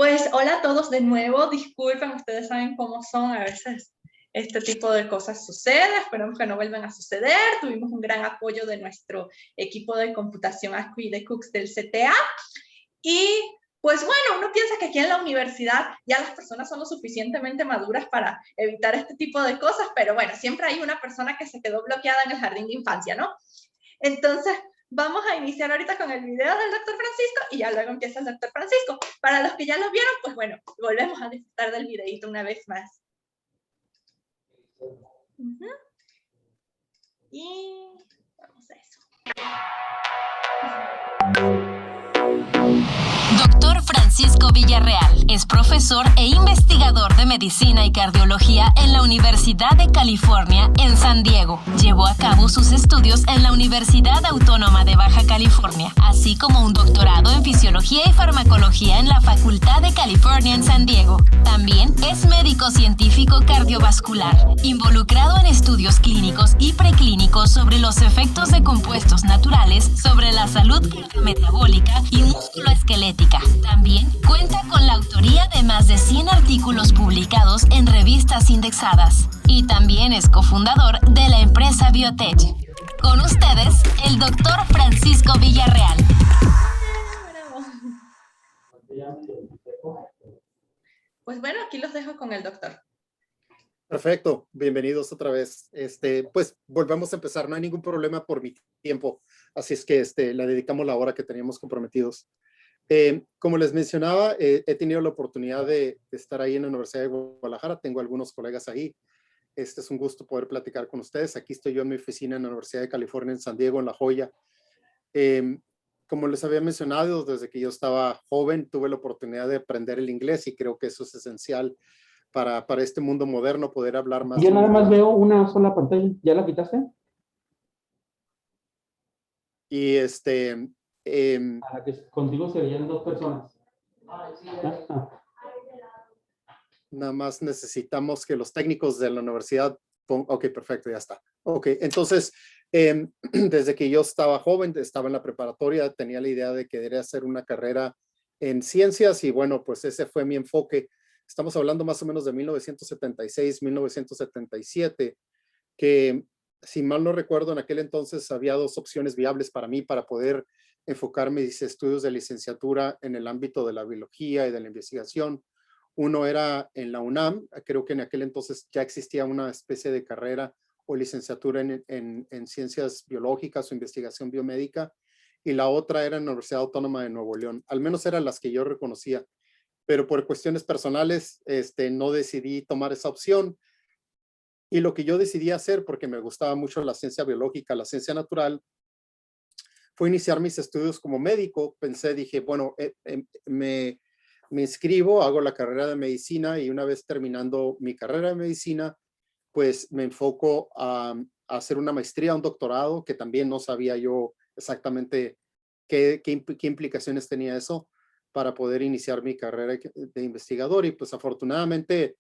Pues hola a todos de nuevo, disculpen, ustedes saben cómo son, a veces este tipo de cosas sucede, esperamos que no vuelvan a suceder. Tuvimos un gran apoyo de nuestro equipo de computación ASCII de Cooks del CTA y pues bueno, uno piensa que aquí en la universidad ya las personas son lo suficientemente maduras para evitar este tipo de cosas, pero bueno, siempre hay una persona que se quedó bloqueada en el jardín de infancia, ¿no? Entonces, vamos a iniciar ahorita con el video del doctor Francisco y ya luego empieza el doctor Francisco. Para los que ya lo vieron, pues bueno, volvemos a disfrutar del videito una vez más. Y vamos a eso. Doctor Francisco Villarreal es profesor e investigador de medicina y cardiología en la Universidad de California en San Diego. Llevó a cabo sus estudios en la Universidad Autónoma de Baja California, así como un doctorado en fisiología y farmacología en la Facultad de California en San Diego. También es médico científico cardiovascular, involucrado en estudios clínicos y preclínicos sobre los efectos de compuestos naturales sobre la salud cardiometabólica y musculoesquelética. También cuenta con la autoría de más de 100 artículos publicados en revistas indexadas. Y también es cofundador de la empresa Biotech. Con ustedes, el doctor Francisco Villarreal. Pues bueno, aquí los dejo con el doctor. Perfecto, bienvenidos otra vez. Pues volvemos a empezar, no hay ningún problema por mi tiempo, así es que le dedicamos la hora que teníamos comprometidos. Como les mencionaba, he tenido la oportunidad de estar ahí en la Universidad de Guadalajara, tengo algunos colegas ahí. Es un gusto poder platicar con ustedes. Aquí estoy yo en mi oficina en la Universidad de California en San Diego, en La Joya. Como les había mencionado, desde que yo estaba joven tuve la oportunidad de aprender el inglés y creo que eso es esencial para este mundo moderno, poder hablar más. Yo nada más veo una sola pantalla. ¿Ya la quitaste? Y a la que contigo se veían 2 personas. Nada más necesitamos que los técnicos de la universidad ok, perfecto, ya está. Ok, entonces, desde que yo estaba joven, estaba en la preparatoria, tenía la idea de querer hacer una carrera en ciencias y bueno, pues ese fue mi enfoque. Estamos hablando más o menos de 1976, 1977, que si mal no recuerdo, en aquel entonces había 2 opciones viables para mí para poder enfocar mis estudios de licenciatura en el ámbito de la biología y de la investigación. Uno era en la UNAM, creo que en aquel entonces ya existía una especie de carrera o licenciatura en ciencias biológicas o investigación biomédica, y la otra era en la Universidad Autónoma de Nuevo León. Al menos eran las que yo reconocía, pero por cuestiones personales no decidí tomar esa opción. Y lo que yo decidí hacer, porque me gustaba mucho la ciencia biológica, la ciencia natural, fue iniciar mis estudios como médico. Dije, bueno, me inscribo, hago la carrera de medicina y una vez terminando mi carrera de medicina, pues me enfoco a hacer una maestría, un doctorado, que también no sabía yo exactamente qué implicaciones tenía eso para poder iniciar mi carrera de investigador. Y pues afortunadamente,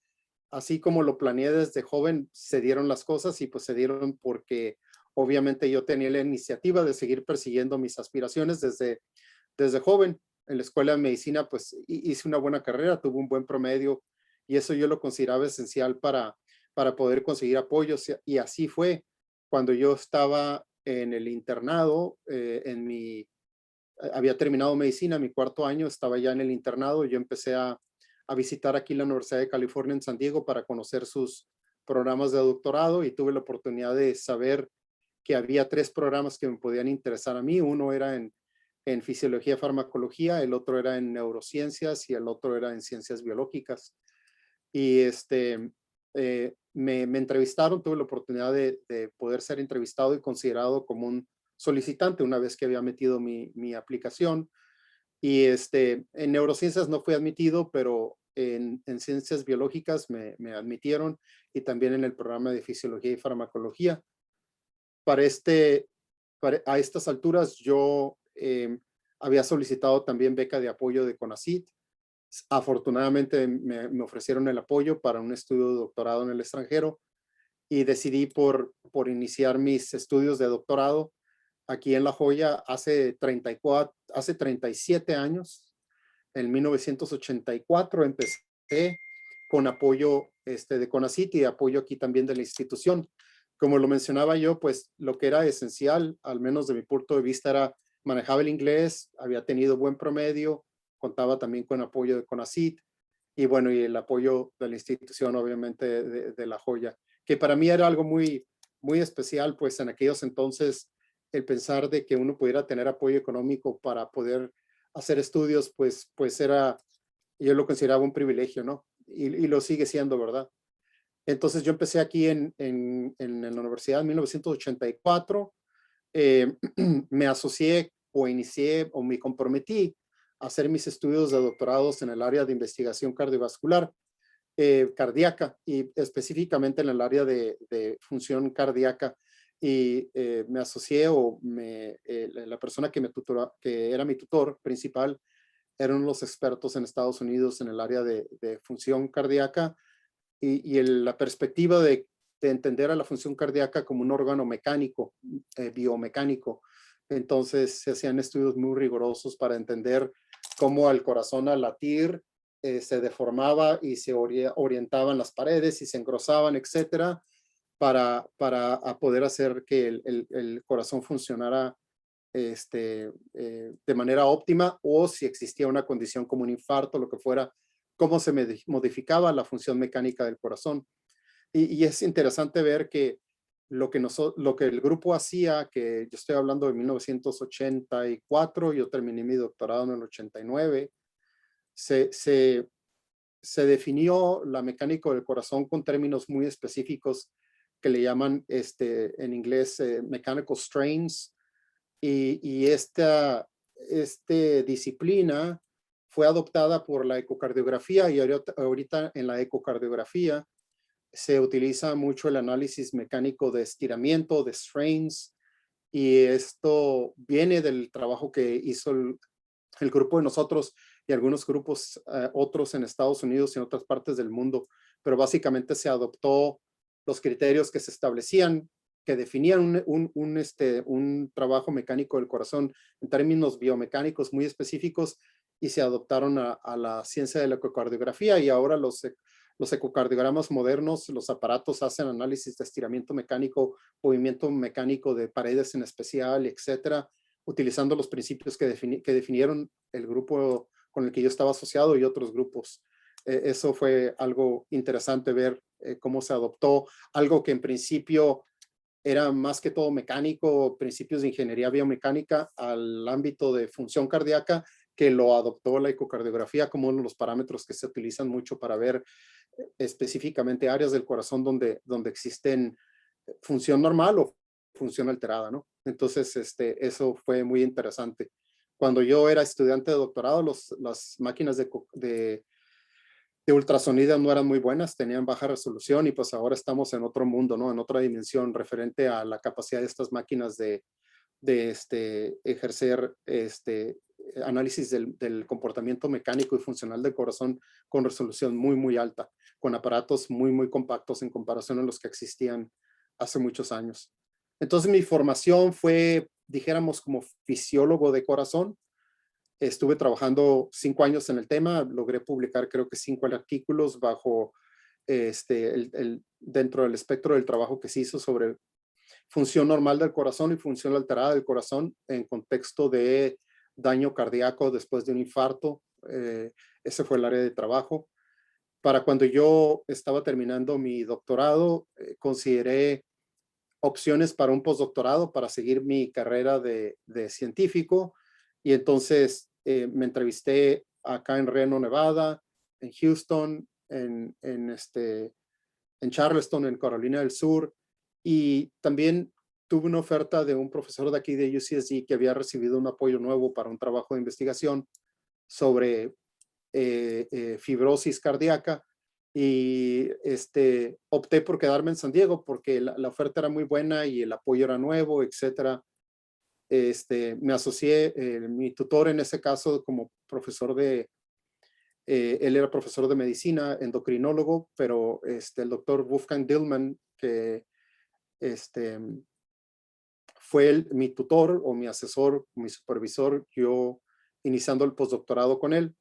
así como lo planeé desde joven, se dieron las cosas y pues se dieron porque obviamente yo tenía la iniciativa de seguir persiguiendo mis aspiraciones desde joven. En la escuela de medicina pues hice una buena carrera, tuve un buen promedio y eso yo lo consideraba esencial para poder conseguir apoyos, y así fue. Cuando yo estaba en el internado, había terminado medicina, mi 4º año, estaba ya en el internado, yo empecé a visitar aquí la Universidad de California en San Diego para conocer sus programas de doctorado y tuve la oportunidad de saber que había 3 programas que me podían interesar a mí. Uno era en fisiología y farmacología, el otro era en neurociencias y el otro era en ciencias biológicas. Y me entrevistaron, tuve la oportunidad de poder ser entrevistado y considerado como un solicitante una vez que había metido mi aplicación. Y en neurociencias no fui admitido, pero en ciencias biológicas me admitieron, y también en el programa de fisiología y farmacología. A estas alturas yo había solicitado también beca de apoyo de CONACYT. Afortunadamente me ofrecieron el apoyo para un estudio de doctorado en el extranjero y decidí por iniciar mis estudios de doctorado aquí en La Joya hace 37 años. en 1984 empecé con apoyo de CONACYT y apoyo aquí también de la institución. Como lo mencionaba yo, pues lo que era esencial, al menos de mi punto de vista, era manejaba el inglés, había tenido buen promedio, contaba también con apoyo de CONACYT y bueno, y el apoyo de la institución, obviamente, de La Joya, que para mí era algo muy, muy especial, pues en aquellos entonces, el pensar de que uno pudiera tener apoyo económico para poder hacer estudios, pues era, yo lo consideraba un privilegio, ¿no? Y lo sigue siendo, ¿verdad? Entonces yo empecé aquí en la universidad en 1984, me asocié o inicié o me comprometí a hacer mis estudios de doctorados en el área de investigación cardiovascular, cardíaca y específicamente en el área de función cardíaca. Y me asocié la persona que era mi tutor principal, era uno de los expertos en Estados Unidos en el área de función cardíaca y la perspectiva de entender a la función cardíaca como un órgano mecánico, biomecánico. Entonces se hacían estudios muy rigurosos para entender cómo el corazón al latir se deformaba y se orientaban las paredes y se engrosaban, etcétera, para poder hacer que el corazón funcionara de manera óptima, o si existía una condición como un infarto, lo que fuera, cómo se modificaba la función mecánica del corazón. Y es interesante ver que lo que el grupo hacía, que yo estoy hablando de 1984, yo terminé mi doctorado en el 89, se definió la mecánica del corazón con términos muy específicos que le llaman en inglés mechanical strains, y esta disciplina fue adoptada por la ecocardiografía, y ahorita en la ecocardiografía se utiliza mucho el análisis mecánico de estiramiento, de strains, y esto viene del trabajo que hizo el grupo de nosotros y algunos grupos otros en Estados Unidos y en otras partes del mundo, pero básicamente se adoptó los criterios que se establecían, que definían un trabajo mecánico del corazón en términos biomecánicos muy específicos, y se adoptaron a la ciencia de la ecocardiografía, y ahora los ecocardiogramas modernos, los aparatos hacen análisis de estiramiento mecánico, movimiento mecánico de paredes en especial, etcétera, utilizando los principios que definieron el grupo con el que yo estaba asociado y otros grupos. Eso fue algo interesante ver cómo se adoptó algo que en principio era más que todo mecánico, principios de ingeniería biomecánica, al ámbito de función cardíaca, que lo adoptó la ecocardiografía como uno de los parámetros que se utilizan mucho para ver específicamente áreas del corazón donde existen función normal o función alterada, ¿no? Entonces, eso fue muy interesante. Cuando yo era estudiante de doctorado, las máquinas de ultrasonido no eran muy buenas, tenían baja resolución, y pues ahora estamos en otro mundo, ¿no? En otra dimensión referente a la capacidad de estas máquinas de ejercer análisis del comportamiento mecánico y funcional del corazón con resolución muy, muy alta, con aparatos muy, muy compactos en comparación a los que existían hace muchos años. Entonces mi formación fue, dijéramos, como fisiólogo de corazón. Estuve trabajando 5 años en el tema, logré publicar creo que 5 artículos bajo dentro del espectro del trabajo que se hizo sobre función normal del corazón y función alterada del corazón en contexto de daño cardíaco después de un infarto. Ese fue el área de trabajo. Para cuando yo estaba terminando mi doctorado, consideré opciones para un postdoctorado para seguir mi carrera de científico, y entonces me entrevisté acá en Reno, Nevada, en Houston, en Charleston, en Carolina del Sur, y también tuve una oferta de un profesor de aquí de UCSD que había recibido un apoyo nuevo para un trabajo de investigación sobre fibrosis cardíaca, y opté por quedarme en San Diego porque la oferta era muy buena y el apoyo era nuevo, etcétera. Me asocié, mi tutor en ese caso como profesor él era profesor de medicina, endocrinólogo, pero el doctor Wolfgang Dillman, que fue mi tutor o mi asesor, mi supervisor, yo iniciando el postdoctorado con él.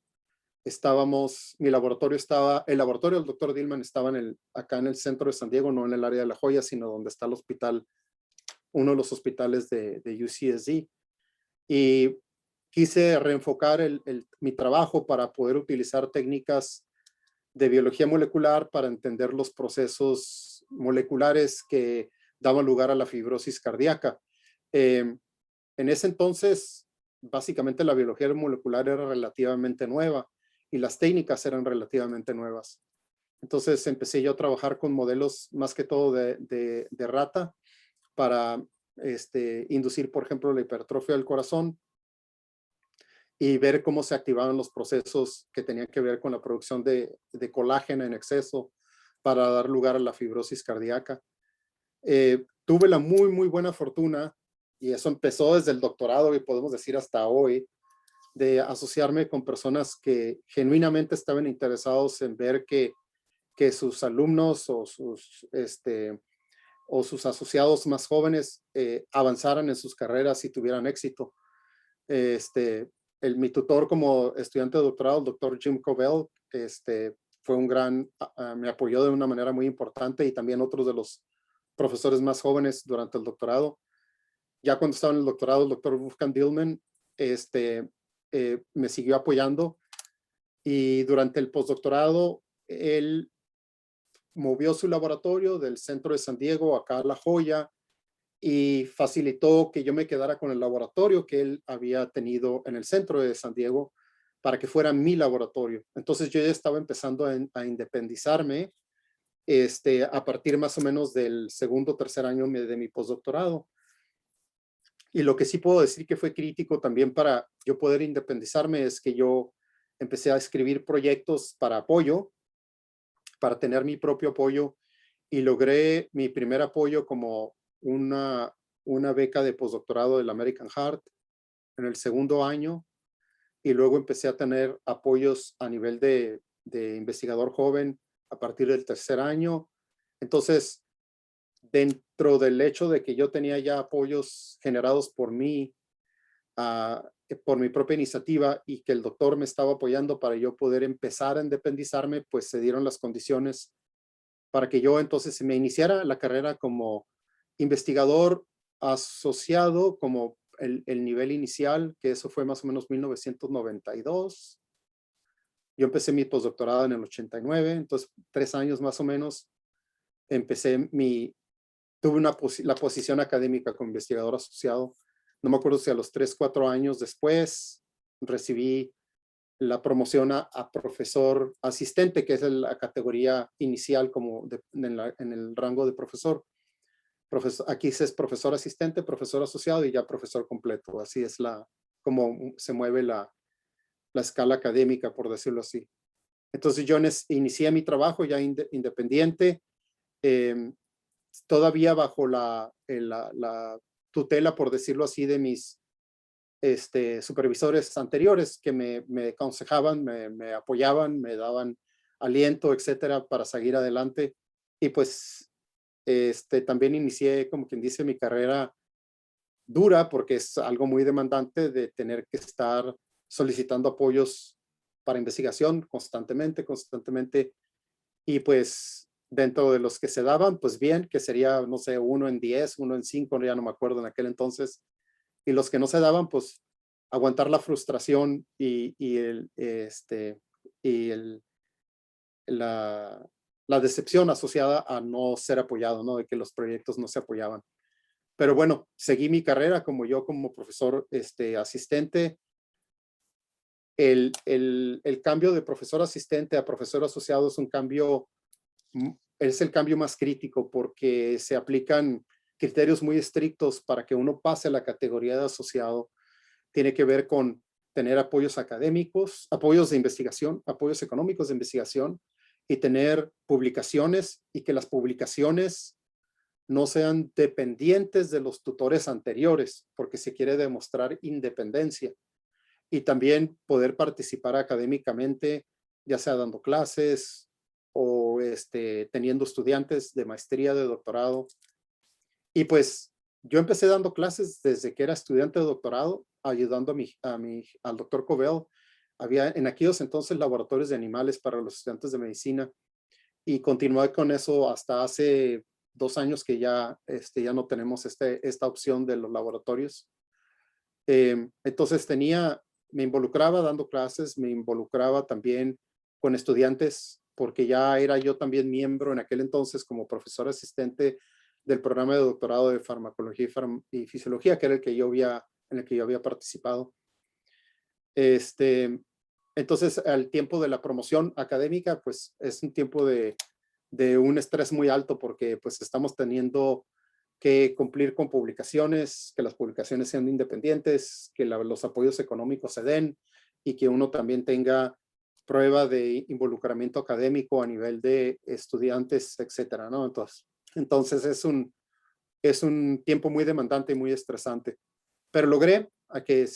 mi laboratorio el laboratorio del doctor Dillman estaba acá en el centro de San Diego, no en el área de La Joya, sino donde está el hospital, uno de los hospitales de UCSD. Y quise reenfocar mi trabajo para poder utilizar técnicas de biología molecular para entender los procesos moleculares que daban lugar a la fibrosis cardíaca. En ese entonces, básicamente la biología molecular era relativamente nueva y las técnicas eran relativamente nuevas. Entonces empecé yo a trabajar con modelos más que todo de rata para inducir, por ejemplo, la hipertrofia del corazón y ver cómo se activaban los procesos que tenían que ver con la producción de colágeno en exceso para dar lugar a la fibrosis cardíaca. Tuve la muy buena fortuna, y eso empezó desde el doctorado y podemos decir hasta hoy, de asociarme con personas que genuinamente estaban interesados en ver que sus alumnos o sus asociados más jóvenes avanzaran en sus carreras y tuvieran éxito. Mi tutor como estudiante de doctorado, el doctor Jim Covell, fue me apoyó de una manera muy importante, y también otros de los profesores más jóvenes durante el doctorado. Ya cuando estaba en el doctorado, el doctor Wolfgang Dillman me siguió apoyando, y durante el postdoctorado él movió su laboratorio del centro de San Diego acá a La Joya y facilitó que yo me quedara con el laboratorio que él había tenido en el centro de San Diego para que fuera mi laboratorio. Entonces yo ya estaba empezando a independizarme a partir más o menos del segundo o tercer año de mi postdoctorado. Y lo que sí puedo decir que fue crítico también para yo poder independizarme es que yo empecé a escribir proyectos para apoyo, para tener mi propio apoyo, y logré mi primer apoyo como una beca de postdoctorado del American Heart en el segundo año, y luego empecé a tener apoyos a nivel de investigador joven a partir del tercer año. Entonces, dentro del hecho de que yo tenía ya apoyos generados por mí, por mi propia iniciativa, y que el doctor me estaba apoyando para yo poder empezar a independizarme, pues se dieron las condiciones para que yo entonces me iniciara la carrera como investigador asociado, como el nivel inicial, que eso fue más o menos 1992. Yo empecé mi postdoctorado en el 89, entonces 3 años más o menos tuve la posición académica como investigador asociado. No me acuerdo si a los 3, 4 años después recibí la promoción a profesor asistente, que es la categoría inicial como en el rango de profesor. Aquí es profesor asistente, profesor asociado y ya profesor completo. Así es como se mueve la escala académica, por decirlo así. Entonces yo inicié mi trabajo ya independiente, todavía bajo la tutela, por decirlo así, de mis supervisores anteriores que me aconsejaban, me apoyaban, me daban aliento, etcétera, para seguir adelante. Y pues también inicié, como quien dice, mi carrera dura, porque es algo muy demandante de tener que estar solicitando apoyos para investigación constantemente. Y pues dentro de los que se daban, pues bien, que sería, no sé, 1 en 10, 1 en 5, ya no me acuerdo en aquel entonces. Y los que no se daban, pues aguantar la frustración y la decepción asociada a no ser apoyado, ¿no? De que los proyectos no se apoyaban. Pero bueno, seguí mi carrera como profesor asistente. El cambio de profesor asistente a profesor asociado es el cambio más crítico, porque se aplican criterios muy estrictos para que uno pase a la categoría de asociado. Tiene que ver con tener apoyos académicos, apoyos de investigación, apoyos económicos de investigación, y tener publicaciones, y que las publicaciones no sean dependientes de los tutores anteriores, porque se quiere demostrar independencia. Y también poder participar académicamente, ya sea dando clases o teniendo estudiantes de maestría, de doctorado. Y pues yo empecé dando clases desde que era estudiante de doctorado, ayudando al doctor Covell había en aquellos entonces laboratorios de animales para los estudiantes de medicina, y continué con eso hasta hace 2 años que ya no tenemos esta opción de los laboratorios. Entonces me involucraba dando clases, me involucraba también con estudiantes, porque ya era yo también miembro en aquel entonces como profesor asistente del programa de doctorado de farmacología y fisiología, que era en el que yo había participado. Entonces, al tiempo de la promoción académica, pues es un tiempo de un estrés muy alto, porque pues estamos teniendo que cumplir con publicaciones, que las publicaciones sean independientes, que los apoyos económicos se den y que uno también tenga prueba de involucramiento académico a nivel de estudiantes, etcétera, ¿no? Entonces es un tiempo muy demandante y muy estresante. Pero logré a que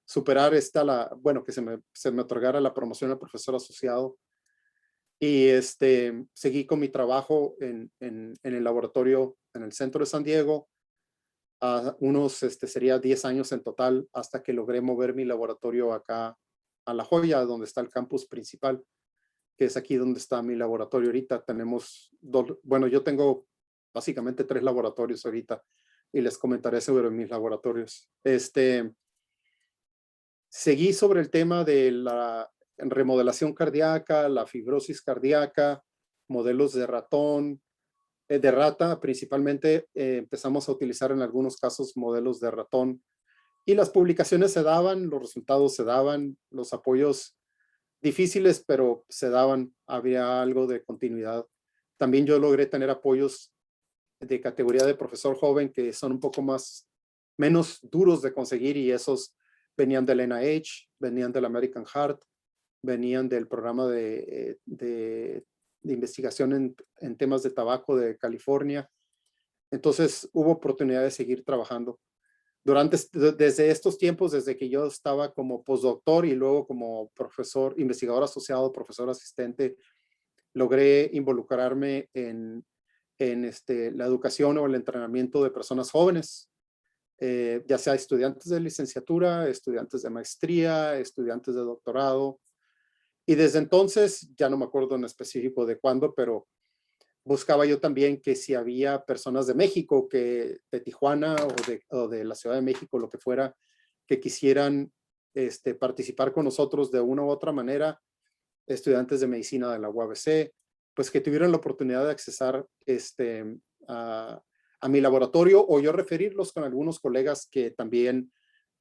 superar que se me otorgara la promoción a profesor asociado, y seguí con mi trabajo en el laboratorio en el centro de San Diego a sería 10 años en total, hasta que logré mover mi laboratorio acá a La Joya, donde está el campus principal, que es aquí donde está mi laboratorio ahorita. Tenemos yo tengo básicamente 3 laboratorios ahorita, y les comentaré sobre mis laboratorios. Seguí sobre el tema de la remodelación cardíaca, la fibrosis cardíaca, modelos de rata principalmente. Empezamos a utilizar en algunos casos modelos de ratón, y las publicaciones se daban, los resultados se daban, los apoyos difíciles, pero se daban, había algo de continuidad. También yo logré tener apoyos de categoría de profesor joven, que son un poco menos duros de conseguir, y esos venían del NIH, venían del American Heart, venían del programa de investigación en temas de tabaco de California. Entonces hubo oportunidad de seguir trabajando. Desde estos tiempos, desde que yo estaba como postdoctor y luego como profesor, investigador asociado, profesor asistente, logré involucrarme en la educación o el entrenamiento de personas jóvenes, ya sea estudiantes de licenciatura, estudiantes de maestría, estudiantes de doctorado. Y desde entonces, ya no me acuerdo en específico de cuándo, pero buscaba yo también que si había personas de México, de Tijuana o de la Ciudad de México, lo que fuera, que quisieran participar con nosotros de una u otra manera, estudiantes de medicina de la UABC, pues que tuvieran la oportunidad de accesar a mi laboratorio, o yo referirlos con algunos colegas que también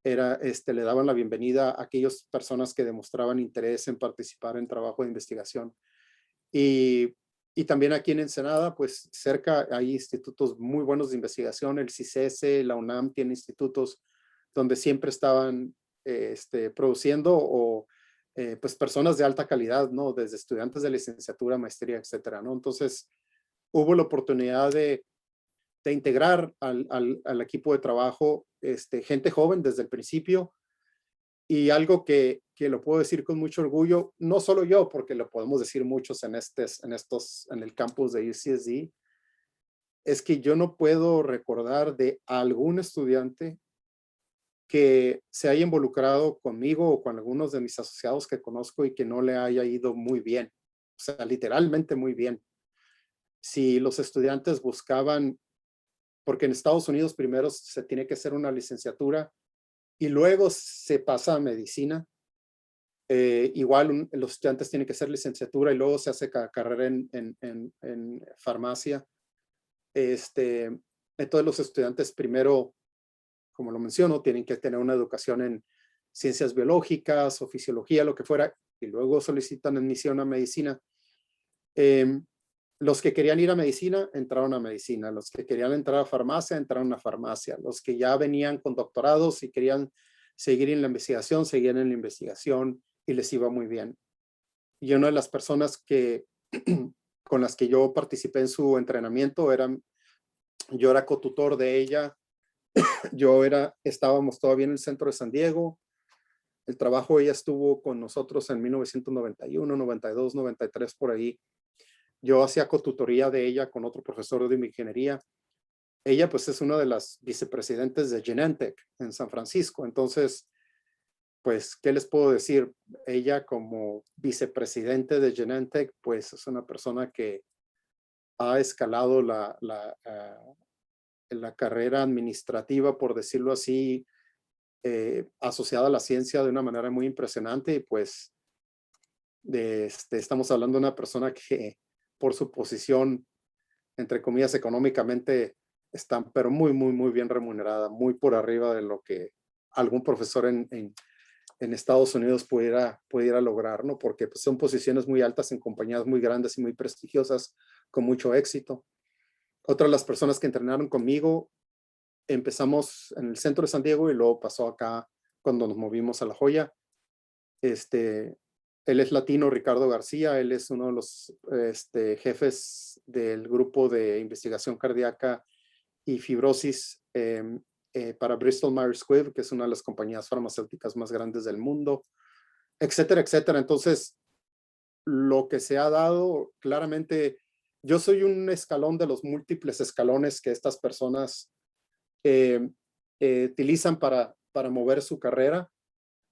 le daban la bienvenida a aquellas personas que demostraban interés en participar en trabajo de investigación. Y también aquí en Ensenada, pues cerca hay institutos muy buenos de investigación. El CICESE, la UNAM tiene institutos donde siempre estaban produciendo pues personas de alta calidad, ¿no? Desde estudiantes de licenciatura, maestría, etcétera, ¿no? Entonces hubo la oportunidad de integrar al equipo de trabajo gente joven desde el principio. Y algo que lo puedo decir con mucho orgullo, no solo yo, porque lo podemos decir muchos en el campus de UCSD, es que yo no puedo recordar de algún estudiante que se haya involucrado conmigo o con algunos de mis asociados que conozco y que no le haya ido muy bien. O sea, literalmente muy bien. Si los estudiantes buscaban, porque en Estados Unidos primero se tiene que hacer una licenciatura y luego se pasa a medicina. Igual los estudiantes tienen que hacer licenciatura y luego se hace carrera en farmacia. Entonces los estudiantes primero, como lo menciono, tienen que tener una educación en ciencias biológicas o fisiología, lo que fuera, y luego solicitan admisión a medicina. Los que querían ir a medicina, entraron a medicina. Los que querían entrar a farmacia, entraron a farmacia. Los que ya venían con doctorados y querían seguir en la investigación, seguían en la investigación y les iba muy bien. Y una de las personas con las que yo participé en su entrenamiento, yo era cotutor de ella. Estábamos todavía en el centro de San Diego. El trabajo, ella estuvo con nosotros en 1991, 92, 93, por ahí. Yo hacía cotutoría de ella con otro profesor de ingeniería. Ella pues es una de las vicepresidentes de Genentech en San Francisco. Entonces, pues, ¿qué les puedo decir? Ella como vicepresidente de Genentech, pues es una persona que ha escalado la carrera administrativa, por decirlo así, asociada a la ciencia de una manera muy impresionante. Y pues estamos hablando de una persona que por su posición, entre comillas, económicamente, está pero muy, muy, muy bien remunerada, muy por arriba de lo que algún profesor en Estados Unidos pudiera lograr, ¿no? Porque pues, son posiciones muy altas en compañías muy grandes y muy prestigiosas, con mucho éxito. Otra de las personas que entrenaron conmigo, empezamos en el centro de San Diego y luego pasó acá cuando nos movimos a La Joya. Él es latino, Ricardo García. Él es uno de los jefes del grupo de investigación cardíaca y fibrosis para Bristol Myers Squibb, que es una de las compañías farmacéuticas más grandes del mundo, etcétera, etcétera. Entonces, lo que se ha dado, claramente, yo soy un escalón de los múltiples escalones que estas personas utilizan para mover su carrera,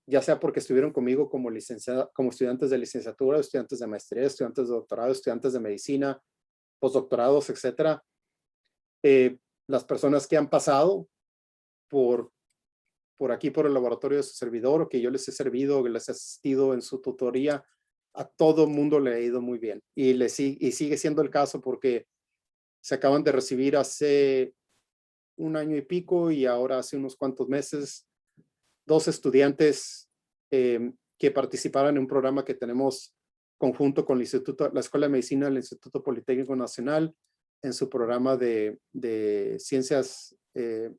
ya sea porque estuvieron conmigo como estudiantes de licenciatura, estudiantes de maestría, estudiantes de doctorado, estudiantes de medicina, postdoctorados, etcétera. Las personas que han pasado por aquí, por el laboratorio de su servidor, o que yo les he servido, que les he asistido en su tutoría, a todo mundo le ha ido muy bien. Y sigue siendo el caso porque se acaban de recibir hace un año y pico y ahora hace unos cuantos meses 2 estudiantes que participaron en un programa que tenemos conjunto con la Escuela de Medicina del Instituto Politécnico Nacional en su programa de ciencias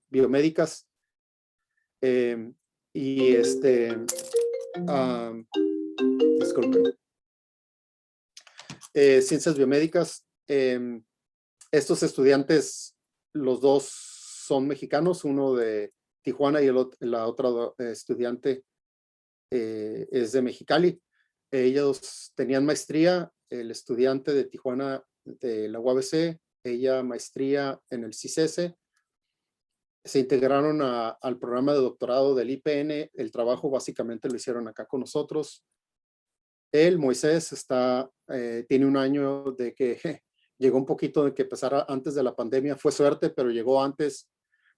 biomédicas. Disculpen. Ciencias biomédicas. Estos estudiantes, los dos son mexicanos, uno de Tijuana y la otra estudiante es de Mexicali. Ellos tenían maestría, el estudiante de Tijuana de la UABC, ella maestría en el CICESE. Se integraron al programa de doctorado del IPN. El trabajo básicamente lo hicieron acá con nosotros. Moisés, tiene un año de que llegó un poquito de que empezara antes de la pandemia. Fue suerte, pero llegó antes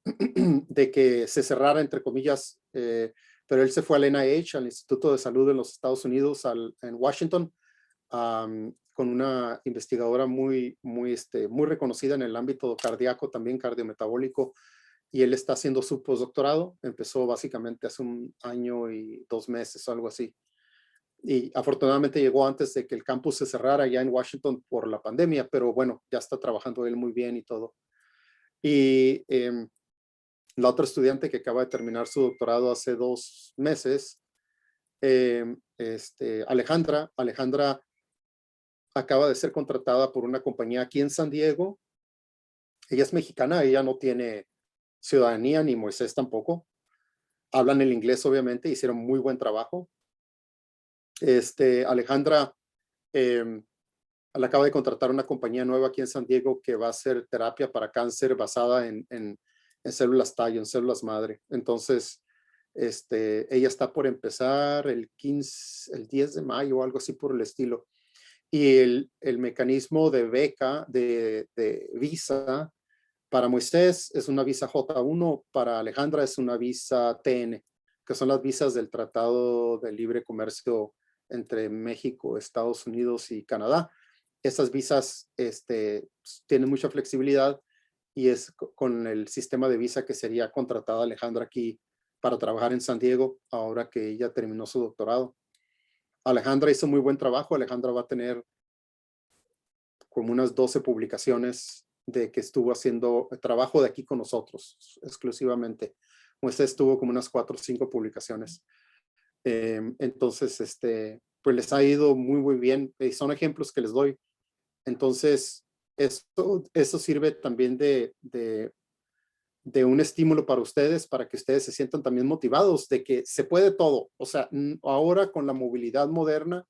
de que se cerrara, entre comillas, pero él se fue al NIH, al Instituto de Salud de los Estados Unidos, en Washington, con una investigadora muy reconocida en el ámbito cardíaco, también cardiometabólico, y él está haciendo su postdoctorado. Empezó básicamente hace un año y 2 meses o algo así. Y afortunadamente llegó antes de que el campus se cerrara ya en Washington por la pandemia, pero bueno, ya está trabajando él muy bien y todo. Y la otra estudiante que acaba de terminar su doctorado hace 2 meses, Alejandra acaba de ser contratada por una compañía aquí en San Diego. Ella es mexicana, ella no tiene ciudadanía, ni Moisés tampoco. Hablan el inglés, obviamente, hicieron muy buen trabajo. Alejandra la acaba de contratar una compañía nueva aquí en San Diego que va a hacer terapia para cáncer basada en células tallo, en células madre. Entonces, ella está por empezar el 10 de mayo o algo así por el estilo. Y el mecanismo de beca, de visa, para Moisés es una visa J1, para Alejandra es una visa TN, que son las visas del Tratado de Libre Comercio entre México, Estados Unidos y Canadá. Esas visas tienen mucha flexibilidad y es con el sistema de visa que sería contratada Alejandra aquí para trabajar en San Diego ahora que ella terminó su doctorado. Alejandra hizo muy buen trabajo. Alejandra va a tener como unas 12 publicaciones de que estuvo haciendo trabajo de aquí con nosotros exclusivamente. Moisés tuvo como unas 4 o 5 publicaciones. Entonces, pues les ha ido muy, muy bien. Son ejemplos que les doy. Entonces, eso sirve también de un estímulo para ustedes, para que ustedes se sientan también motivados de que se puede todo. O sea, ahora con la movilidad moderna,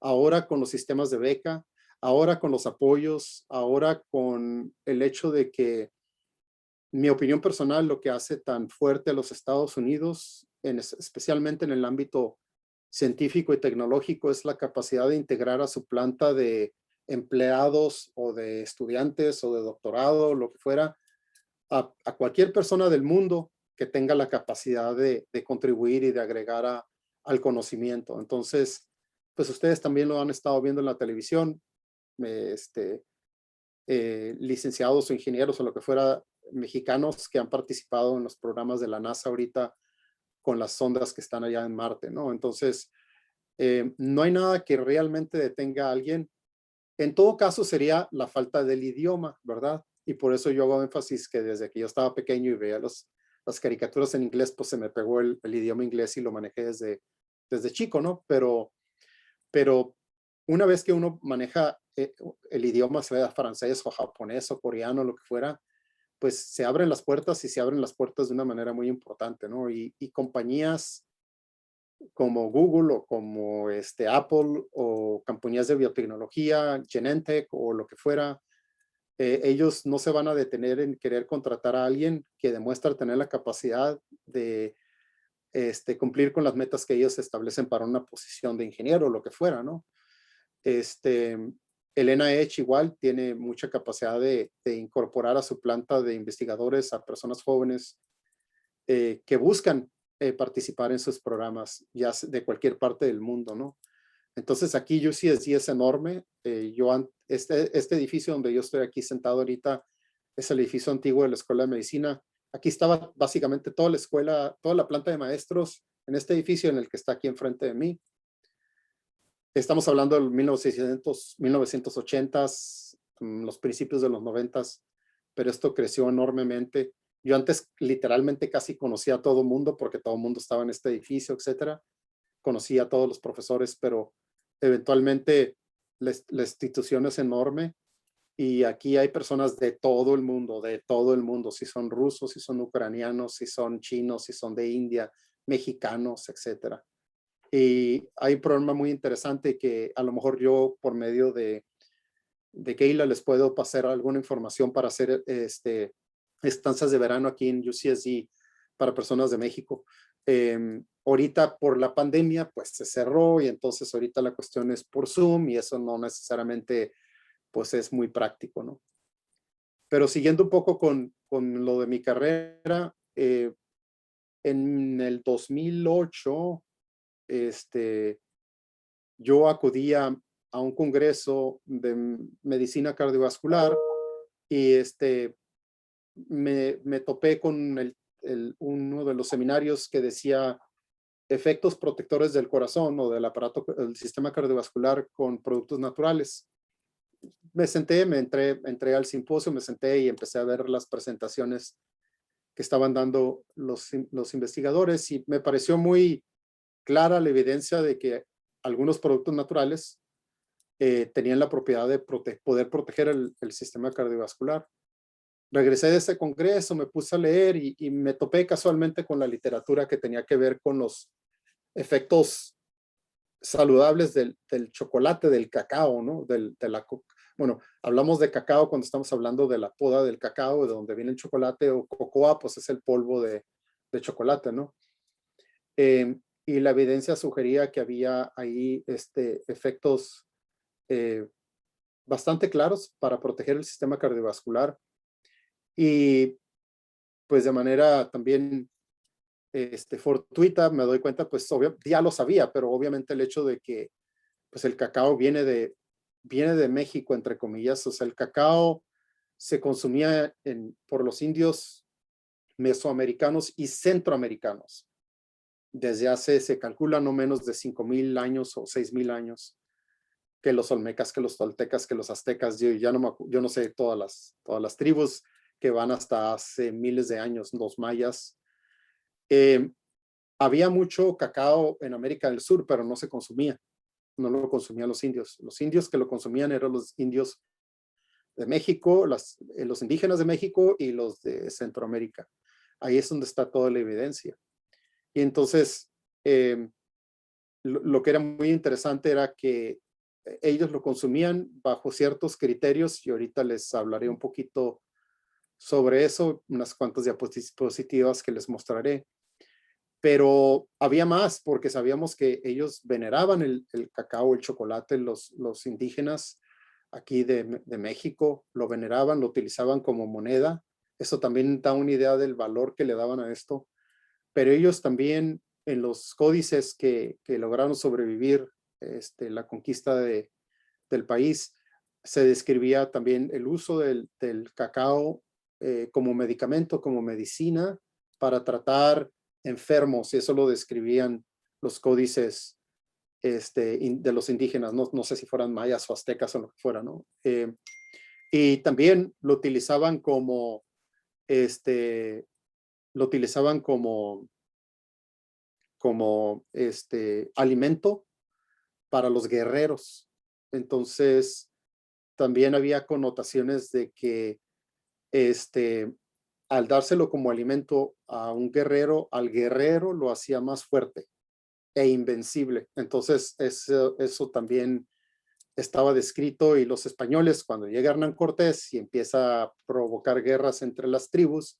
ahora con los sistemas de beca, ahora con los apoyos, ahora con el hecho de que, mi opinión personal, lo que hace tan fuerte a los Estados Unidos especialmente en el ámbito científico y tecnológico, es la capacidad de integrar a su planta de empleados o de estudiantes o de doctorado, lo que fuera, a cualquier persona del mundo que tenga la capacidad de contribuir y de agregar al conocimiento. Entonces, pues ustedes también lo han estado viendo en la televisión, licenciados o ingenieros o lo que fuera, mexicanos que han participado en los programas de la NASA ahorita con las sondas que están allá en Marte, ¿no? Entonces, no hay nada que realmente detenga a alguien. En todo caso, sería la falta del idioma, ¿verdad? Y por eso yo hago énfasis que desde que yo estaba pequeño y veía las caricaturas en inglés, pues se me pegó el idioma inglés y lo manejé desde chico, ¿no? Pero una vez que uno maneja el idioma, sea francés o japonés o coreano, lo que fuera, pues se abren las puertas y se abren las puertas de una manera muy importante, ¿no? Y compañías como Google o como Apple o compañías de biotecnología, Genentech o lo que fuera, ellos no se van a detener en querer contratar a alguien que demuestra tener la capacidad de cumplir con las metas que ellos establecen para una posición de ingeniero o lo que fuera, ¿no? El NIH igual tiene mucha capacidad de incorporar a su planta de investigadores a personas jóvenes que buscan participar en sus programas, ya de cualquier parte del mundo, ¿no? Entonces aquí UCSD es enorme. Este edificio donde yo estoy aquí sentado ahorita es el edificio antiguo de la Escuela de Medicina. Aquí estaba básicamente toda la escuela, toda la planta de maestros en este edificio en el que está aquí enfrente de mí. Estamos hablando del 1980s, los principios de los 90s, pero esto creció enormemente. Yo antes literalmente casi conocía a todo el mundo porque todo el mundo estaba en este edificio, etcétera. Conocía a todos los profesores, pero eventualmente la institución es enorme y aquí hay personas de todo el mundo, si son rusos, si son ucranianos, si son chinos, si son de India, mexicanos, etcétera. Y hay un problema muy interesante que a lo mejor yo por medio de Keila les puedo pasar alguna información para hacer estancias de verano aquí en UCSD para personas de México. Ahorita por la pandemia pues se cerró y entonces ahorita la cuestión es por Zoom y eso no necesariamente pues es muy práctico, ¿no? Pero siguiendo un poco con lo de mi carrera, en el 2008 yo acudí a un congreso de medicina cardiovascular y me topé con uno de los seminarios que decía efectos protectores del corazón o del aparato, el sistema cardiovascular con productos naturales. Me senté, entré al simposio, me senté y empecé a ver las presentaciones que estaban dando los investigadores y me pareció muy clara la evidencia de que algunos productos naturales tenían la propiedad de poder proteger el sistema cardiovascular. Regresé de ese congreso, me puse a leer y me topé casualmente con la literatura que tenía que ver con los efectos saludables del chocolate, del cacao, ¿no? Bueno, hablamos de cacao cuando estamos hablando de la poda del cacao, de donde viene el chocolate, o cocoa, pues es el polvo de chocolate, ¿no? Y la evidencia sugería que había ahí efectos bastante claros para proteger el sistema cardiovascular. Y pues de manera también fortuita me doy cuenta, pues ya lo sabía, pero obviamente el hecho de que pues el cacao viene de México, entre comillas. O sea, el cacao se consumía por los indios mesoamericanos y centroamericanos desde se calcula no menos de 5,000 años o 6,000 años, que los olmecas, que los toltecas, que los aztecas. Yo no sé todas las tribus que van hasta hace miles de años, los mayas. Había mucho cacao en América del Sur, pero no se consumía. No lo consumían los indios. Los indios que lo consumían eran los indios de México, los indígenas de México y los de Centroamérica. Ahí es donde está toda la evidencia. Y entonces, lo que era muy interesante era que ellos lo consumían bajo ciertos criterios y ahorita les hablaré un poquito sobre eso, unas cuantas diapositivas que les mostraré. pero había más porque sabíamos que ellos veneraban el cacao, el chocolate, los indígenas aquí de México lo veneraban, lo utilizaban como moneda. Eso también da una idea del valor que le daban a esto. Pero ellos también en los códices que lograron sobrevivir la conquista del país, se describía también el uso del cacao como medicamento, como medicina para tratar enfermos, y eso lo describían los códices de los indígenas, no sé si fueran mayas o aztecas o lo que fuera, ¿no? Y también lo utilizaban como, alimento para los guerreros. Entonces, también había connotaciones de que al dárselo como alimento a un guerrero, al guerrero lo hacía más fuerte e invencible. Entonces, eso también estaba descrito, y los españoles, cuando llega Hernán Cortés y empieza a provocar guerras entre las tribus,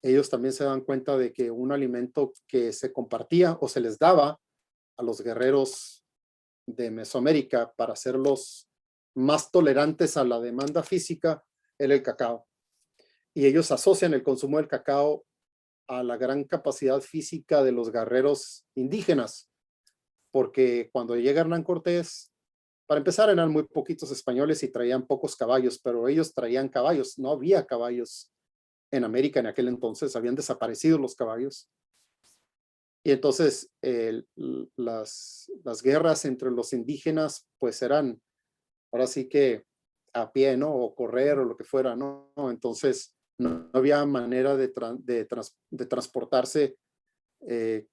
ellos también se dan cuenta de que un alimento que se compartía o se les daba a los guerreros de Mesoamérica para hacerlos más tolerantes a la demanda física era el cacao. Y ellos asocian el consumo del cacao a la gran capacidad física de los guerreros indígenas, porque cuando llega Hernán Cortés, para empezar eran muy poquitos españoles y traían pocos caballos, pero ellos traían caballos, no había caballos en América en aquel entonces, habían desaparecido los caballos. Y entonces las guerras entre los indígenas pues eran ahora sí que a pie, ¿no? O correr o lo que fuera, ¿no? Entonces no había manera de transportarse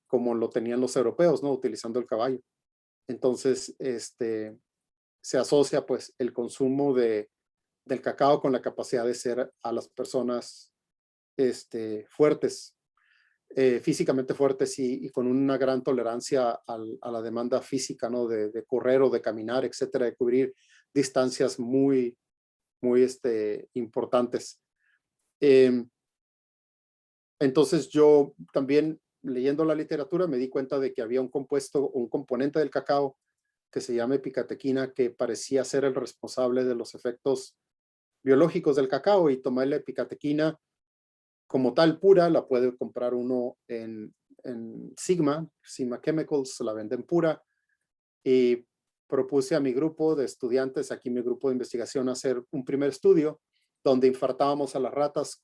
como lo tenían los europeos, ¿no? Utilizando el caballo. Entonces, se asocia pues el consumo del cacao con la capacidad de ser a las personas fuertes, físicamente fuertes y con una gran tolerancia a la demanda física, ¿no? De correr o de caminar, etcétera, de cubrir distancias muy, muy importantes. Entonces yo también leyendo la literatura me di cuenta de que había un componente del cacao que se llama epicatequina, que parecía ser el responsable de los efectos biológicos del cacao, y tomé la epicatequina como tal pura, la puede comprar uno en Sigma Chemicals, la venden pura, y propuse a mi grupo de estudiantes, aquí mi grupo de investigación, hacer un primer estudio donde infartábamos a las ratas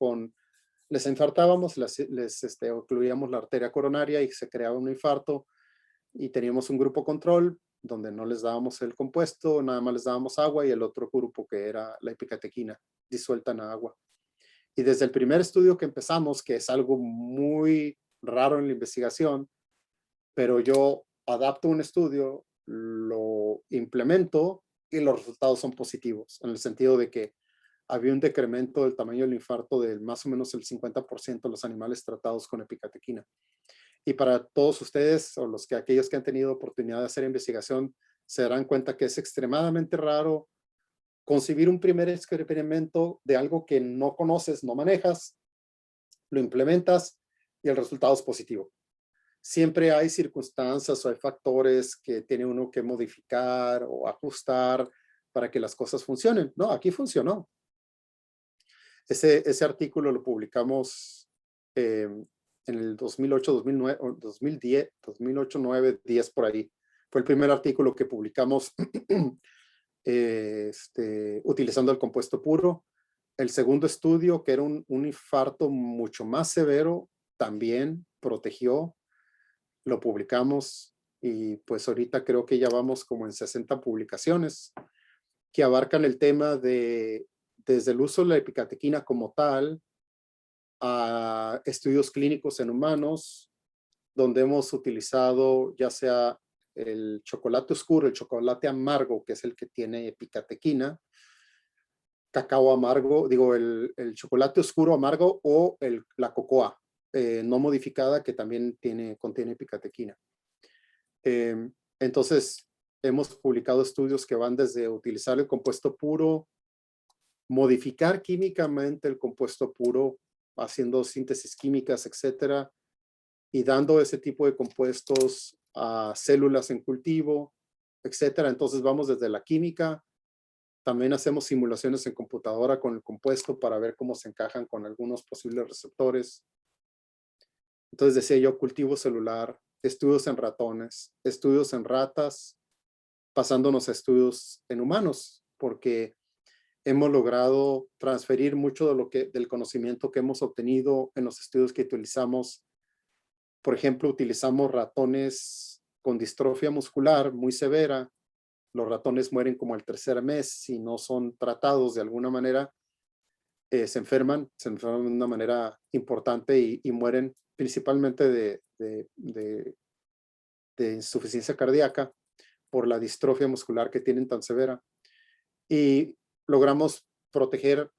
les infartábamos, les ocluíamos la arteria coronaria y se creaba un infarto, y teníamos un grupo control donde no les dábamos el compuesto, nada más les dábamos agua, y el otro grupo que era la epicatequina disuelta en agua. Y desde el primer estudio que empezamos, que es algo muy raro en la investigación, pero yo adapto un estudio, lo implemento y los resultados son positivos, en el sentido de que había un decremento del tamaño del infarto de más o menos el 50% de los animales tratados con epicatequina. Y para todos ustedes, o aquellos que han tenido oportunidad de hacer investigación, se darán cuenta que es extremadamente raro concebir un primer experimento de algo que no conoces, no manejas, lo implementas y el resultado es positivo. Siempre hay circunstancias o hay factores que tiene uno que modificar o ajustar para que las cosas funcionen. No, aquí funcionó. Ese artículo lo publicamos en el 2008, 2009, 2010, 2008, 9, 10 por ahí. Fue el primer artículo que publicamos utilizando el compuesto puro. El segundo estudio, que era un infarto mucho más severo, también protegió. Lo publicamos y pues ahorita creo que ya vamos como en 60 publicaciones que abarcan el tema desde el uso de la epicatequina como tal a estudios clínicos en humanos, donde hemos utilizado ya sea el chocolate oscuro, el chocolate amargo, que es el que tiene epicatequina, cacao amargo, el chocolate oscuro amargo, o la cocoa no modificada, que también contiene epicatequina. Entonces, hemos publicado estudios que van desde utilizar el compuesto puro, modificar químicamente el compuesto puro, haciendo síntesis químicas, etcétera, y dando ese tipo de compuestos a células en cultivo, etcétera. Entonces vamos desde la química, también hacemos simulaciones en computadora con el compuesto para ver cómo se encajan con algunos posibles receptores. Entonces decía yo, cultivo celular, estudios en ratones, estudios en ratas, pasándonos a estudios en humanos, porque hemos logrado transferir mucho del conocimiento que hemos obtenido en los estudios que utilizamos. Por ejemplo, utilizamos ratones con distrofia muscular muy severa. Los ratones mueren como al tercer mes si no son tratados de alguna manera. Se enferman de una manera importante y mueren principalmente de insuficiencia cardíaca por la distrofia muscular que tienen tan severa. Y logramos proteger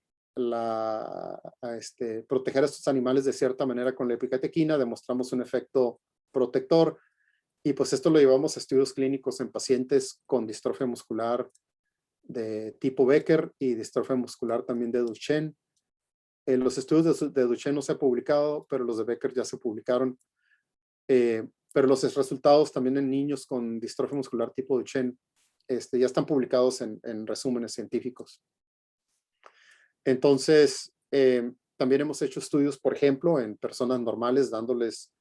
proteger a estos animales de cierta manera con la epicatequina, demostramos un efecto protector y pues esto lo llevamos a estudios clínicos en pacientes con distrofia muscular de tipo Becker y distrofia muscular también de Duchenne. Los estudios de Duchenne no se han publicado, pero los de Becker ya se publicaron. Pero los resultados también en niños con distrofia muscular tipo Duchenne ya están publicados en resúmenes científicos. Entonces, también hemos hecho estudios, por ejemplo, en personas normales, dándoles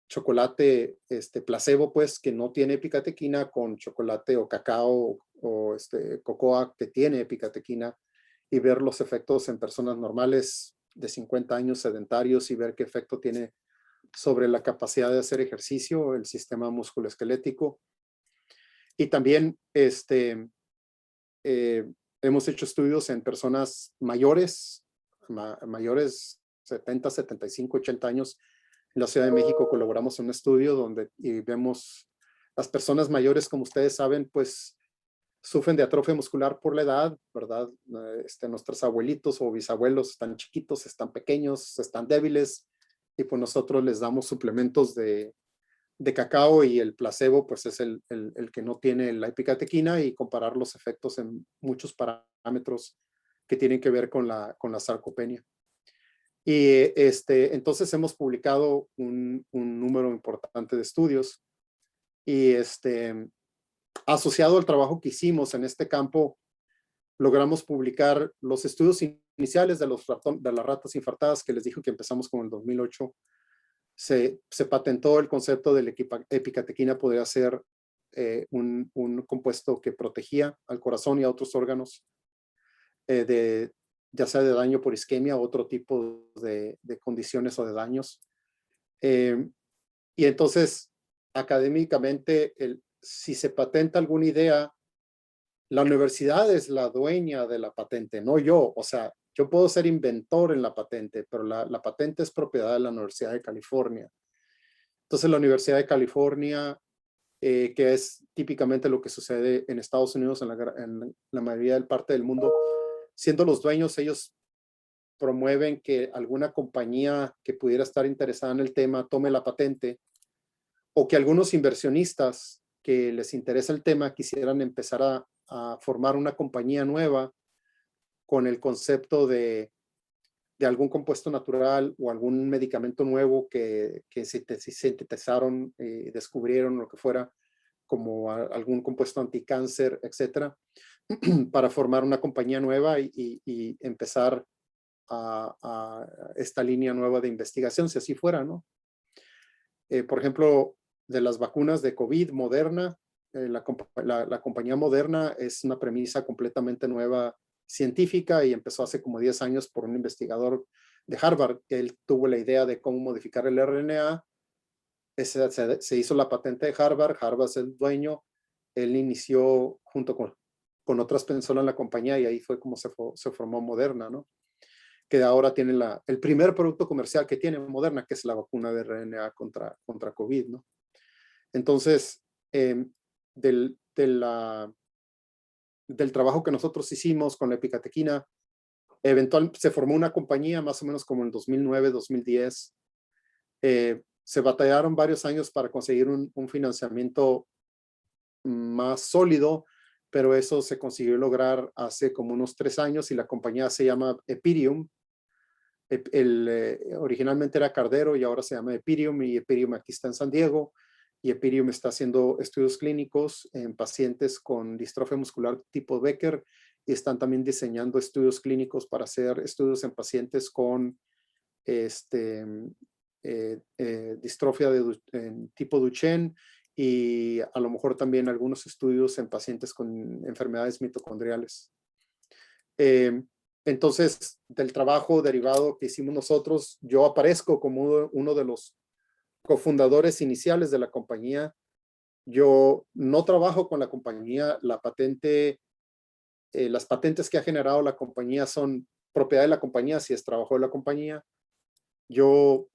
chocolate placebo, pues, que no tiene epicatequina, con chocolate o cacao o cocoa que tiene epicatequina, y ver los efectos en personas normales de 50 años sedentarios y ver qué efecto tiene sobre la capacidad de hacer ejercicio, el sistema musculoesquelético. Y también hemos hecho estudios en personas mayores 70, 75, 80 años. En la Ciudad de México colaboramos en un estudio donde vemos las personas mayores, como ustedes saben, pues sufren de atrofia muscular por la edad, ¿verdad? Nuestros abuelitos o bisabuelos están chiquitos, están pequeños, están débiles, y pues nosotros les damos suplementos de cacao, y el placebo pues es el que no tiene la epicatequina, y comparar los efectos en muchos parámetros que tienen que ver con la sarcopenia. Y entonces hemos publicado un número importante de estudios, y asociado al trabajo que hicimos en este campo, logramos publicar los estudios iniciales de las ratas infartadas, que les dijo que empezamos con el 2008. Se patentó el concepto de la epicatequina podría ser un compuesto que protegía al corazón y a otros órganos, ya sea de daño por isquemia o otro tipo de condiciones o de daños. Y entonces, académicamente, si se patenta alguna idea, la universidad es la dueña de la patente, no yo. O sea, yo puedo ser inventor en la patente, pero la patente es propiedad de la Universidad de California. Entonces, la Universidad de California, que es típicamente lo que sucede en Estados Unidos, en la mayoría del parte del mundo, siendo los dueños, ellos promueven que alguna compañía que pudiera estar interesada en el tema tome la patente, o que algunos inversionistas que les interesa el tema quisieran empezar a formar una compañía nueva con el concepto de algún compuesto natural o algún medicamento nuevo que sintetizaron y descubrieron, lo que fuera, como algún compuesto anticáncer, etcétera, para formar una compañía nueva y empezar a esta línea nueva de investigación, si así fuera, ¿no? Por ejemplo, de las vacunas de COVID, Moderna, la compañía Moderna es una premisa completamente nueva científica, y empezó hace como 10 años por un investigador de Harvard. Él tuvo la idea de cómo modificar el RNA. Se hizo la patente de Harvard. Harvard es el dueño. Él inició junto con otras personas en la compañía, y ahí fue como se formó Moderna, ¿no? Que ahora tiene el primer producto comercial que tiene Moderna, que es la vacuna de RNA contra COVID, ¿no? Entonces, del trabajo que nosotros hicimos con la epicatequina, eventualmente se formó una compañía más o menos como en 2009, 2010. Se batallaron varios años para conseguir un financiamiento más sólido, pero eso se consiguió lograr hace como unos 3 años, y la compañía se llama Epirium. Originalmente era Cardero y ahora se llama Epirium, y Epirium aquí está en San Diego, y Epirium está haciendo estudios clínicos en pacientes con distrofia muscular tipo Becker, y están también diseñando estudios clínicos para hacer estudios en pacientes con distrofia en tipo Duchenne, y a lo mejor también algunos estudios en pacientes con enfermedades mitocondriales. Entonces, del trabajo derivado que hicimos nosotros, yo aparezco como uno de los cofundadores iniciales de la compañía. Yo no trabajo con la compañía. La patente, las patentes que ha generado la compañía son propiedad de la compañía, si es trabajo de la compañía. Yo,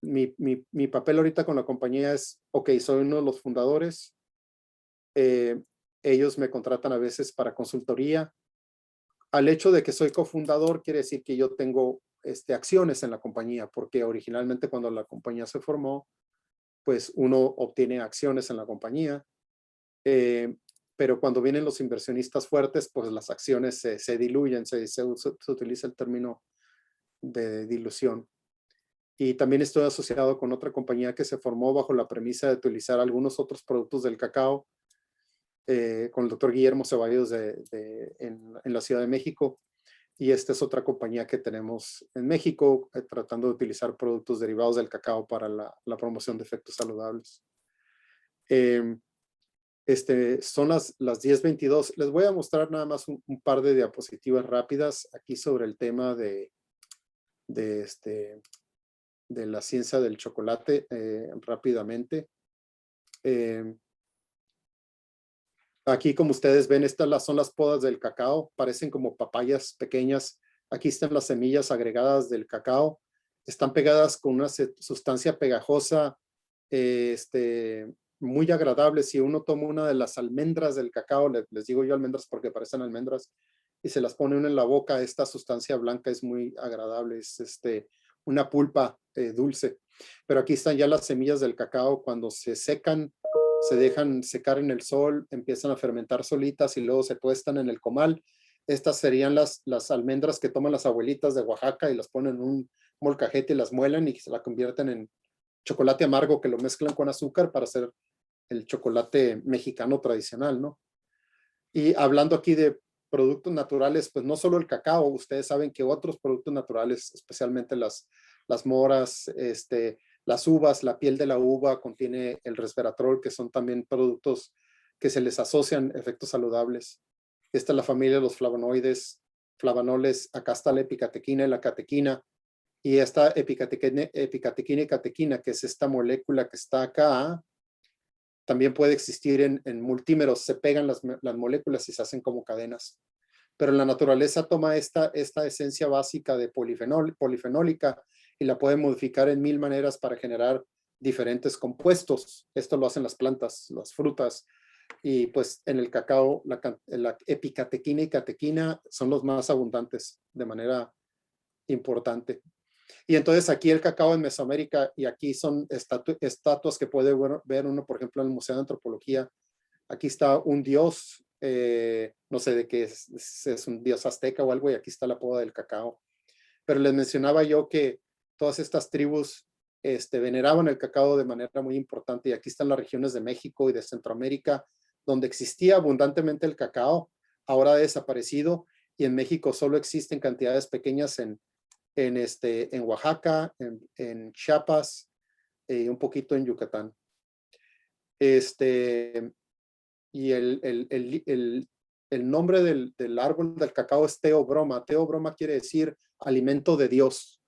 mi papel ahorita con la compañía es, ok, soy uno de los fundadores. Ellos me contratan a veces para consultoría. Al hecho de que soy cofundador quiere decir que yo tengo acciones en la compañía, porque originalmente cuando la compañía se formó, pues uno obtiene acciones en la compañía, pero cuando vienen los inversionistas fuertes, pues las acciones se diluyen, se utiliza el término de dilución. Y también estoy asociado con otra compañía que se formó bajo la premisa de utilizar algunos otros productos del cacao, con el doctor Guillermo Ceballos en la Ciudad de México. Y esta es otra compañía que tenemos en México, tratando de utilizar productos derivados del cacao para la promoción de efectos saludables. Son las 10:22. Les voy a mostrar nada más un par de diapositivas rápidas aquí sobre el tema de la ciencia del chocolate rápidamente. Aquí, como ustedes ven, estas son las podas del cacao. Parecen como papayas pequeñas. Aquí están las semillas agregadas del cacao. Están pegadas con una sustancia pegajosa muy agradable. Si uno toma una de las almendras del cacao, les digo yo almendras porque parecen almendras, y se las pone uno en la boca, esta sustancia blanca es muy agradable. Es una pulpa dulce. Pero aquí están ya las semillas del cacao. Cuando se secan, se dejan secar en el sol, empiezan a fermentar solitas y luego se tuestan en el comal. Estas serían las almendras que toman las abuelitas de Oaxaca y las ponen en un molcajete y las muelen y se la convierten en chocolate amargo, que lo mezclan con azúcar para hacer el chocolate mexicano tradicional, ¿no? Y hablando aquí de productos naturales, pues no solo el cacao, ustedes saben que otros productos naturales, especialmente las moras, las uvas, la piel de la uva contiene el resveratrol, que son también productos que se les asocian efectos saludables. Esta es la familia de los flavonoides, flavanoles. Acá está la epicatequina y la catequina. Y esta epicatequina y catequina, que es esta molécula que está acá, también puede existir en multímeros. Se pegan las moléculas y se hacen como cadenas. Pero la naturaleza toma esta esencia básica de polifenólica y la puede modificar en 1000 maneras para generar diferentes compuestos. Esto lo hacen las plantas, las frutas. Y pues en el cacao, la epicatequina y catequina son los más abundantes de manera importante. Y entonces aquí el cacao en Mesoamérica, y aquí son estatuas que puede ver uno, por ejemplo, en el Museo de Antropología. Aquí está un dios, no sé de qué es un dios azteca o algo, y aquí está la poda del cacao. Pero les mencionaba yo que todas estas tribus veneraban el cacao de manera muy importante, y aquí están las regiones de México y de Centroamérica, donde existía abundantemente el cacao. Ahora ha desaparecido, y en México solo existen cantidades pequeñas en Oaxaca, en Chiapas, un poquito en Yucatán. Y el nombre del árbol del cacao es teobroma. Teobroma quiere decir alimento de Dios.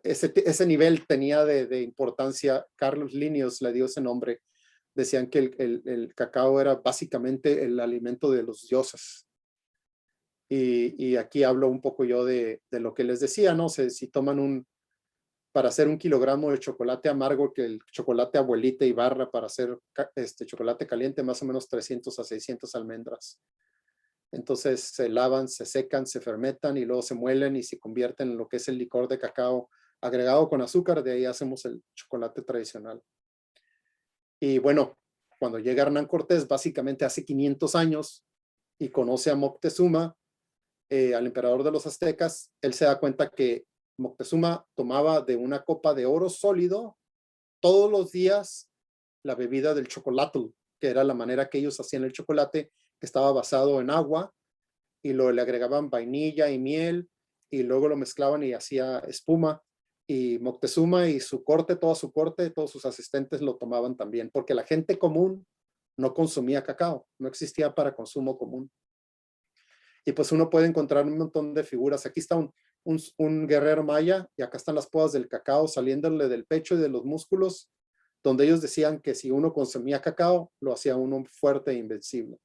Ese nivel tenía de importancia. Carlos Linnaeus le dio ese nombre. Decían que el cacao era básicamente el alimento de los dioses. Y aquí hablo un poco yo de lo que les decía, ¿no? Si toman para hacer 1 kilogramo de chocolate amargo, que el chocolate abuelita y barra para hacer chocolate caliente, más o menos 300 a 600 almendras. Entonces se lavan, se secan, se fermentan y luego se muelen y se convierten en lo que es el licor de cacao agregado con azúcar. De ahí hacemos el chocolate tradicional. Y bueno, cuando llega Hernán Cortés, básicamente hace 500 años, y conoce a Moctezuma, al emperador de los aztecas, él se da cuenta que Moctezuma tomaba de una copa de oro sólido todos los días la bebida del chocolatl, que era la manera que ellos hacían el chocolate, que estaba basado en agua, y le agregaban vainilla y miel, y luego lo mezclaban y hacía espuma. Y Moctezuma y su corte, todos sus asistentes lo tomaban también, porque la gente común no consumía cacao, no existía para consumo común. Y pues uno puede encontrar un montón de figuras. Aquí está un guerrero maya, y acá están las podas del cacao saliéndole del pecho y de los músculos, donde ellos decían que si uno consumía cacao, lo hacía uno fuerte e invencible.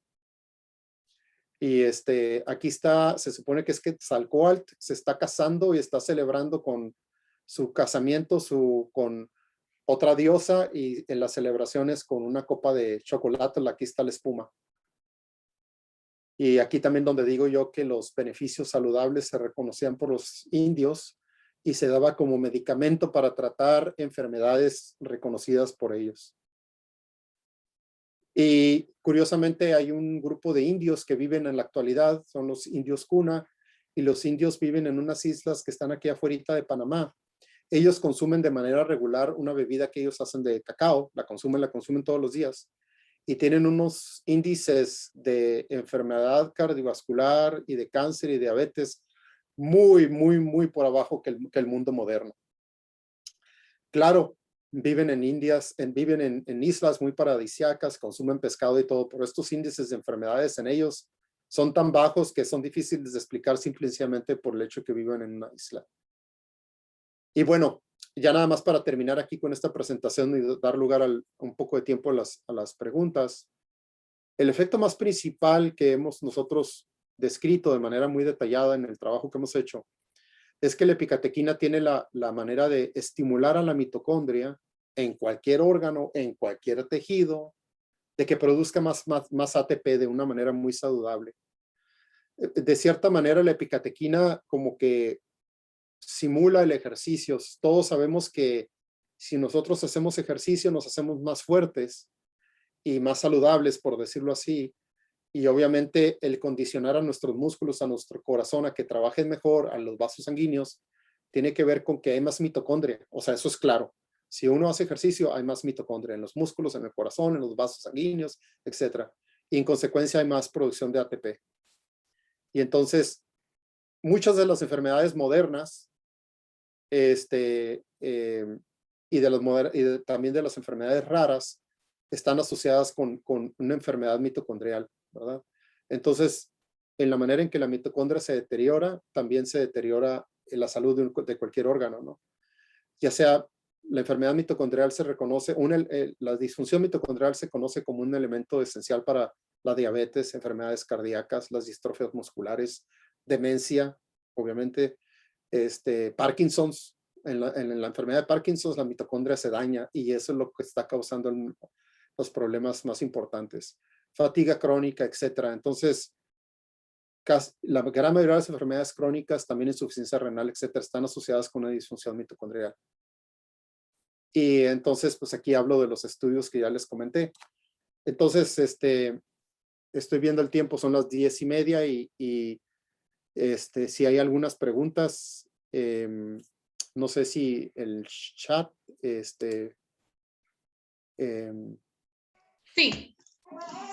Y aquí está, se supone que es Quetzalcóatl se está casando y está celebrando con su casamiento con otra diosa, y en las celebraciones con una copa de chocolate. Aquí está la espuma. Y aquí también donde digo yo que los beneficios saludables se reconocían por los indios y se daba como medicamento para tratar enfermedades reconocidas por ellos. Y curiosamente hay un grupo de indios que viven en la actualidad, son los indios Kuna, y los indios viven en unas islas que están aquí afuera de Panamá. Ellos consumen de manera regular una bebida que ellos hacen de cacao, la consumen todos los días, y tienen unos índices de enfermedad cardiovascular y de cáncer y diabetes muy, muy, muy por abajo que el mundo moderno. Claro, viven en islas muy paradisíacas, consumen pescado y todo, pero estos índices de enfermedades en ellos son tan bajos que son difíciles de explicar simplemente por el hecho de que viven en una isla. Y bueno, ya nada más para terminar aquí con esta presentación y dar lugar a un poco de tiempo a las preguntas. El efecto más principal que hemos nosotros descrito de manera muy detallada en el trabajo que hemos hecho es que la epicatequina tiene la manera de estimular a la mitocondria en cualquier órgano, en cualquier tejido, de que produzca más ATP de una manera muy saludable. De cierta manera, la epicatequina como que simula el ejercicio. Todos sabemos que si nosotros hacemos ejercicio, nos hacemos más fuertes y más saludables, por decirlo así. Y obviamente el condicionar a nuestros músculos, a nuestro corazón, a que trabajen mejor, a los vasos sanguíneos, tiene que ver con que hay más mitocondria. O sea, eso es claro. Si uno hace ejercicio, hay más mitocondria en los músculos, en el corazón, en los vasos sanguíneos, etc. Y en consecuencia hay más producción de ATP. Y entonces, muchas de las enfermedades modernas, también de las enfermedades raras, están asociadas con una enfermedad mitocondrial, ¿verdad? Entonces, en la manera en que la mitocondria se deteriora, también se deteriora la salud de cualquier órgano, ¿no? Ya sea, la enfermedad mitocondrial se reconoce, la disfunción mitocondrial se conoce como un elemento esencial para la diabetes, enfermedades cardíacas, las distrofias musculares, demencia, obviamente, Parkinson's. En la enfermedad de Parkinson, la mitocondria se daña y eso es lo que está causando los problemas más importantes. Fatiga crónica, etc. Entonces, la gran mayoría de las enfermedades crónicas, también insuficiencia renal, etc., están asociadas con una disfunción mitocondrial. Y entonces, pues aquí hablo de los estudios que ya les comenté. Entonces, estoy viendo el tiempo, son las 10:30 y si hay algunas preguntas, no sé si el chat, Sí,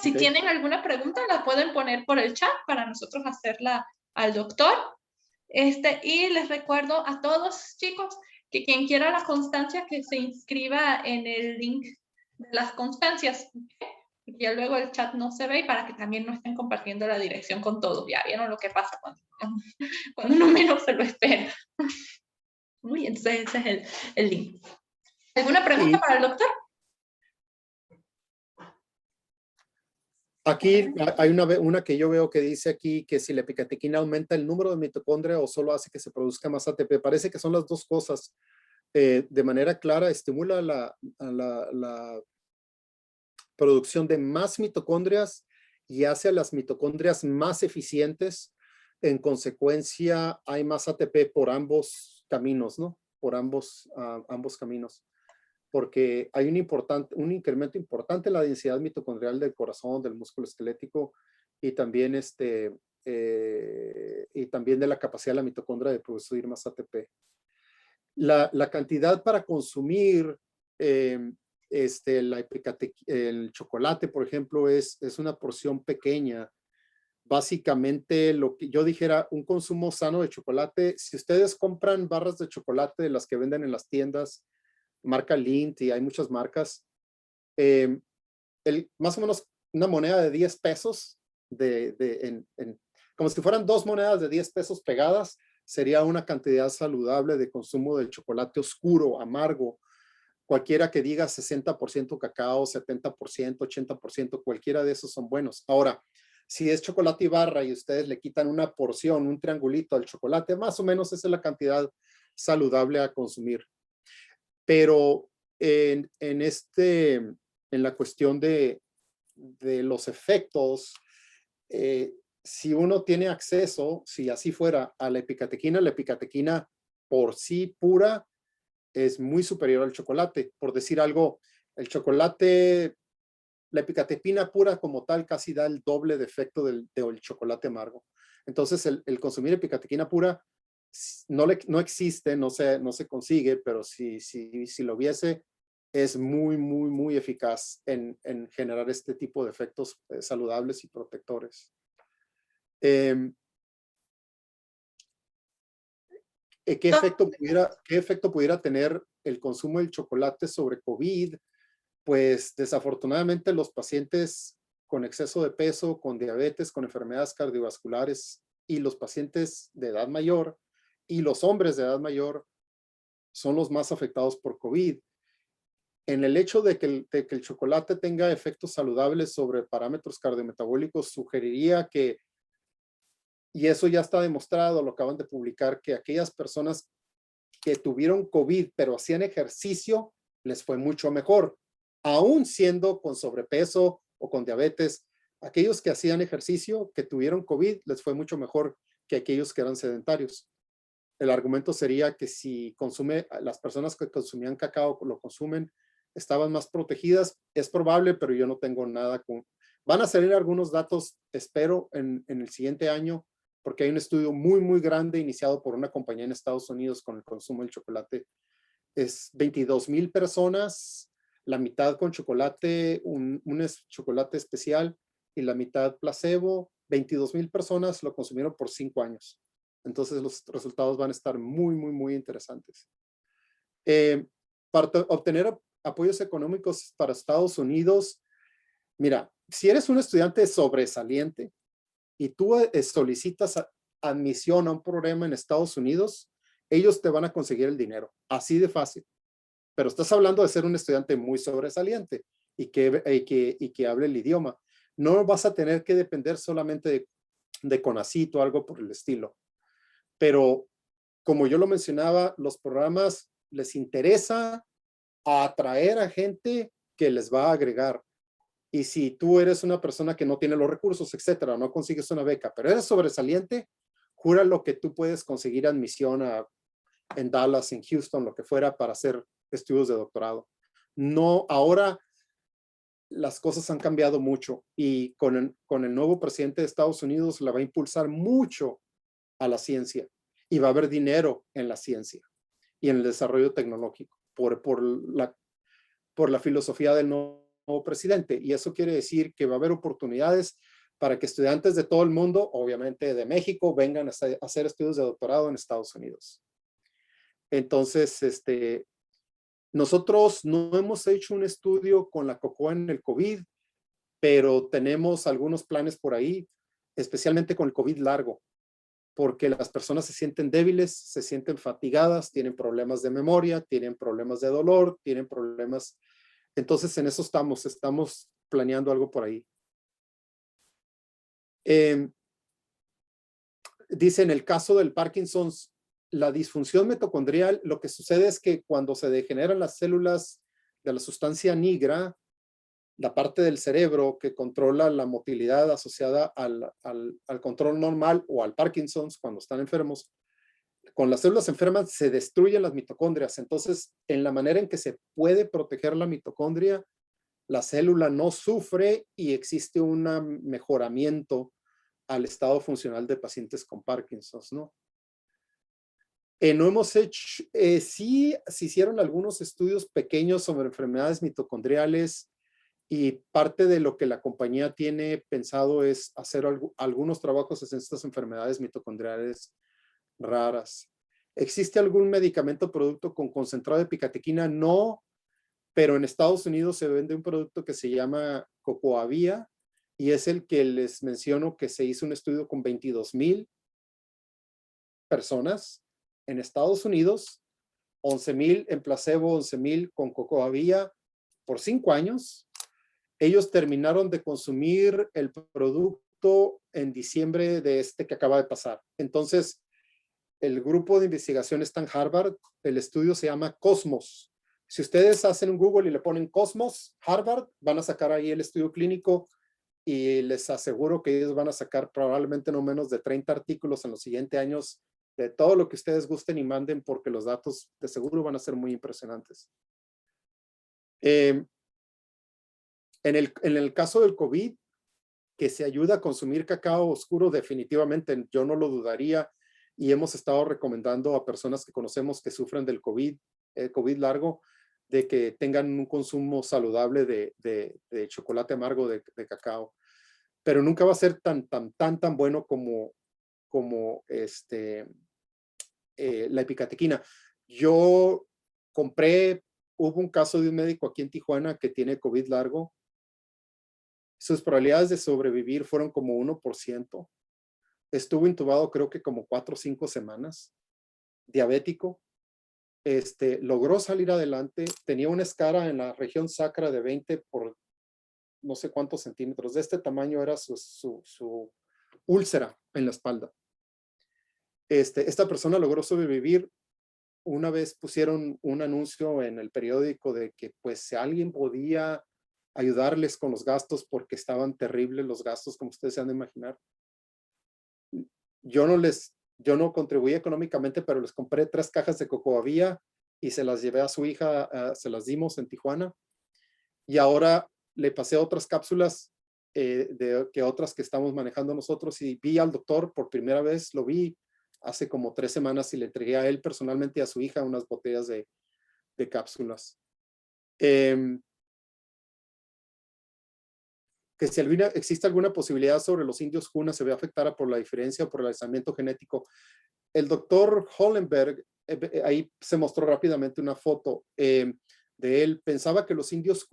si okay. tienen alguna pregunta, la pueden poner por el chat para nosotros hacerla al doctor. Y les recuerdo a todos, chicos, que quien quiera la constancia, que se inscriba en el link de las constancias. ¿Okay? Porque ya luego el chat no se ve y para que también no estén compartiendo la dirección con todos. Ya vieron lo que pasa cuando uno menos se lo espera. Muy bien, ese es el link. ¿Alguna pregunta para el doctor? Aquí hay una que yo veo que dice aquí que si la epicatequina aumenta el número de mitocondria o solo hace que se produzca más ATP. Parece que son las dos cosas. De manera clara, estimula la producción de más mitocondrias y hace a las mitocondrias más eficientes. En consecuencia, hay más ATP por ambos caminos, ¿no? Por ambos caminos. Porque hay un incremento importante en la densidad mitocondrial del corazón, del músculo esquelético y también, y también de la capacidad de la mitocondria de producir más ATP. La cantidad para consumir el chocolate, por ejemplo, es una porción pequeña. Básicamente, lo que yo dijera, un consumo sano de chocolate, si ustedes compran barras de chocolate de las que venden en las tiendas, marca Lindt y hay muchas marcas, más o menos una moneda de 10 pesos, como si fueran dos monedas de 10 pesos pegadas, sería una cantidad saludable de consumo de chocolate oscuro, amargo, cualquiera que diga 60% cacao, 70%, 80%, cualquiera de esos son buenos. Ahora, si es chocolate y barra y ustedes le quitan una porción, un triangulito al chocolate, más o menos esa es la cantidad saludable a consumir. Pero en la cuestión de los efectos, si uno tiene acceso, si así fuera, a la epicatequina por sí pura es muy superior al chocolate. Por decir algo, el chocolate, la epicatepina pura como tal casi da el doble de efecto del chocolate amargo. Entonces, el consumir epicatequina pura no existe, no se consigue, pero si lo hubiese, es muy, muy, muy eficaz en generar este tipo de efectos saludables y protectores. ¿Qué efecto pudiera tener el consumo del chocolate sobre COVID? Pues desafortunadamente los pacientes con exceso de peso, con diabetes, con enfermedades cardiovasculares y los pacientes de edad mayor y los hombres de edad mayor son los más afectados por COVID. En el hecho de que el chocolate tenga efectos saludables sobre parámetros cardiometabólicos, sugeriría que, y eso ya está demostrado, lo acaban de publicar, que aquellas personas que tuvieron COVID pero hacían ejercicio, les fue mucho mejor, aún siendo con sobrepeso o con diabetes. Aquellos que hacían ejercicio, que tuvieron COVID, les fue mucho mejor que aquellos que eran sedentarios. El argumento sería que si las personas que consumían cacao lo consumen, estaban más protegidas. Es probable, pero yo no tengo nada Van a salir algunos datos, espero, en el siguiente año, porque hay un estudio muy, muy grande iniciado por una compañía en Estados Unidos con el consumo del chocolate. Es 22,000 personas, la mitad con chocolate, un chocolate especial y la mitad placebo. 22,000 personas lo consumieron por 5 años. Entonces los resultados van a estar muy, muy, muy interesantes. Para obtener apoyos económicos para Estados Unidos, mira, si eres un estudiante sobresaliente y tú solicitas admisión a un programa en Estados Unidos, ellos te van a conseguir el dinero, así de fácil. Pero estás hablando de ser un estudiante muy sobresaliente y que hable el idioma. No vas a tener que depender solamente de CONACYT o algo por el estilo. Pero como yo lo mencionaba, los programas les interesa atraer a gente que les va a agregar. Y si tú eres una persona que no tiene los recursos, etcétera, no consigues una beca, pero eres sobresaliente, jura lo que tú puedes conseguir admisión en Dallas, en Houston, lo que fuera, para hacer estudios de doctorado. No, ahora las cosas han cambiado mucho y con el nuevo presidente de Estados Unidos la va a impulsar mucho a la ciencia y va a haber dinero en la ciencia y en el desarrollo tecnológico por la filosofía del nuevo presidente. Y eso quiere decir que va a haber oportunidades para que estudiantes de todo el mundo, obviamente de México, vengan a hacer estudios de doctorado en Estados Unidos. Entonces, nosotros no hemos hecho un estudio con la cocoa en el COVID, pero tenemos algunos planes por ahí, especialmente con el COVID largo, porque las personas se sienten débiles, se sienten fatigadas, tienen problemas de memoria, tienen problemas de dolor, tienen problemas. Entonces, en eso estamos planeando algo por ahí. Dice, en el caso del Parkinson's, la disfunción mitocondrial, lo que sucede es que cuando se degeneran las células de la sustancia nigra, la parte del cerebro que controla la motilidad asociada al control normal o al Parkinson's cuando están enfermos, con las células enfermas se destruyen las mitocondrias. Entonces, en la manera en que se puede proteger la mitocondria, la célula no sufre y existe un mejoramiento al estado funcional de pacientes con Parkinson's, ¿no? No hemos hecho, sí se hicieron algunos estudios pequeños sobre enfermedades mitocondriales y parte de lo que la compañía tiene pensado es hacer algunos trabajos en estas enfermedades mitocondriales raras. ¿Existe algún medicamento o producto con concentrado de picatequina? No, pero en Estados Unidos se vende un producto que se llama Cocoavia y es el que les menciono que se hizo un estudio con 22,000 personas en Estados Unidos, 11,000 en placebo, 11,000 con Cocoavia por 5 años. Ellos terminaron de consumir el producto en diciembre de que acaba de pasar. Entonces, el grupo de investigación está en Harvard. El estudio se llama Cosmos. Si ustedes hacen un Google y le ponen Cosmos, Harvard, van a sacar ahí el estudio clínico y les aseguro que ellos van a sacar probablemente no menos de 30 artículos en los siguientes años de todo lo que ustedes gusten y manden porque los datos de seguro van a ser muy impresionantes. En el caso del COVID, que se ayuda a consumir cacao oscuro, definitivamente yo no lo dudaría y hemos estado recomendando a personas que conocemos que sufren del COVID, COVID largo, de que tengan un consumo saludable de chocolate amargo de cacao. Pero nunca va a ser tan bueno como la epicatequina. Yo hubo un caso de un médico aquí en Tijuana que tiene COVID largo. Sus probabilidades de sobrevivir fueron como 1%. Estuvo intubado creo que como 4 o 5 semanas. Diabético. Logró salir adelante. Tenía una escara en la región sacra de 20 por no sé cuántos centímetros. De este tamaño era su úlcera en la espalda. Esta persona logró sobrevivir. Una vez pusieron un anuncio en el periódico de que pues si alguien podía ayudarles con los gastos porque estaban terribles los gastos, como ustedes se han de imaginar. Yo no contribuí económicamente, pero les compré 3 cajas de Cocoavia y se las llevé a su hija, se las dimos en Tijuana. Y ahora le pasé otras cápsulas que otras que estamos manejando nosotros y vi al doctor por primera vez, lo vi hace como 3 semanas y le entregué a él personalmente y a su hija unas botellas de cápsulas. Que si existe alguna posibilidad sobre los indios Kuna se ve afectada por la diferencia o por el aislamiento genético. El doctor Hollenberg, ahí se mostró rápidamente una foto de él, pensaba que los indios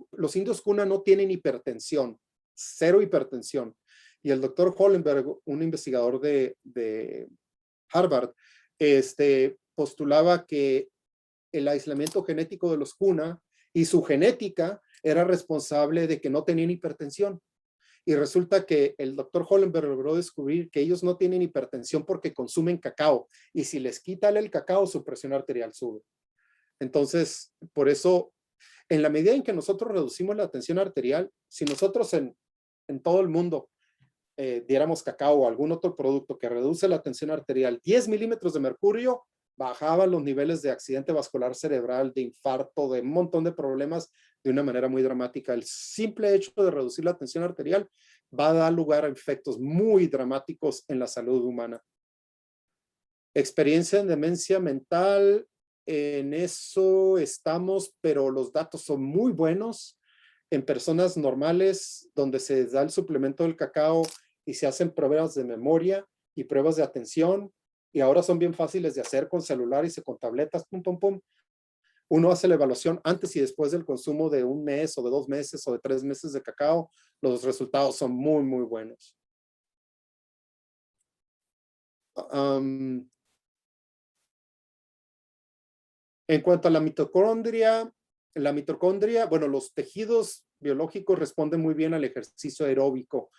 Kuna no tienen hipertensión, 0 hipertensión. Y el doctor Hollenberg, un investigador de Harvard, postulaba que el aislamiento genético de los Kuna y su genética era responsable de que no tenían hipertensión. Y resulta que el doctor Hollenberg logró descubrir que ellos no tienen hipertensión porque consumen cacao. Y si les quitan el cacao, su presión arterial sube. Entonces, por eso, en la medida en que nosotros reducimos la tensión arterial, si nosotros en todo el mundo diéramos cacao o algún otro producto que reduce la tensión arterial 10 milímetros de mercurio, bajaban los niveles de accidente vascular cerebral, de infarto, de un montón de problemas de una manera muy dramática. El simple hecho de reducir la tensión arterial va a dar lugar a efectos muy dramáticos en la salud humana. Experiencia en demencia mental, en eso estamos, pero los datos son muy buenos. En personas normales, donde se da el suplemento del cacao y se hacen pruebas de memoria y pruebas de atención, y ahora son bien fáciles de hacer con celulares y con tabletas, pum, pum, pum. Uno hace la evaluación antes y después del consumo de 1 mes o de 2 meses o de 3 meses de cacao. Los resultados son muy, muy buenos. En cuanto a la mitocondria, bueno, los tejidos biológicos responden muy bien al ejercicio aeróbico,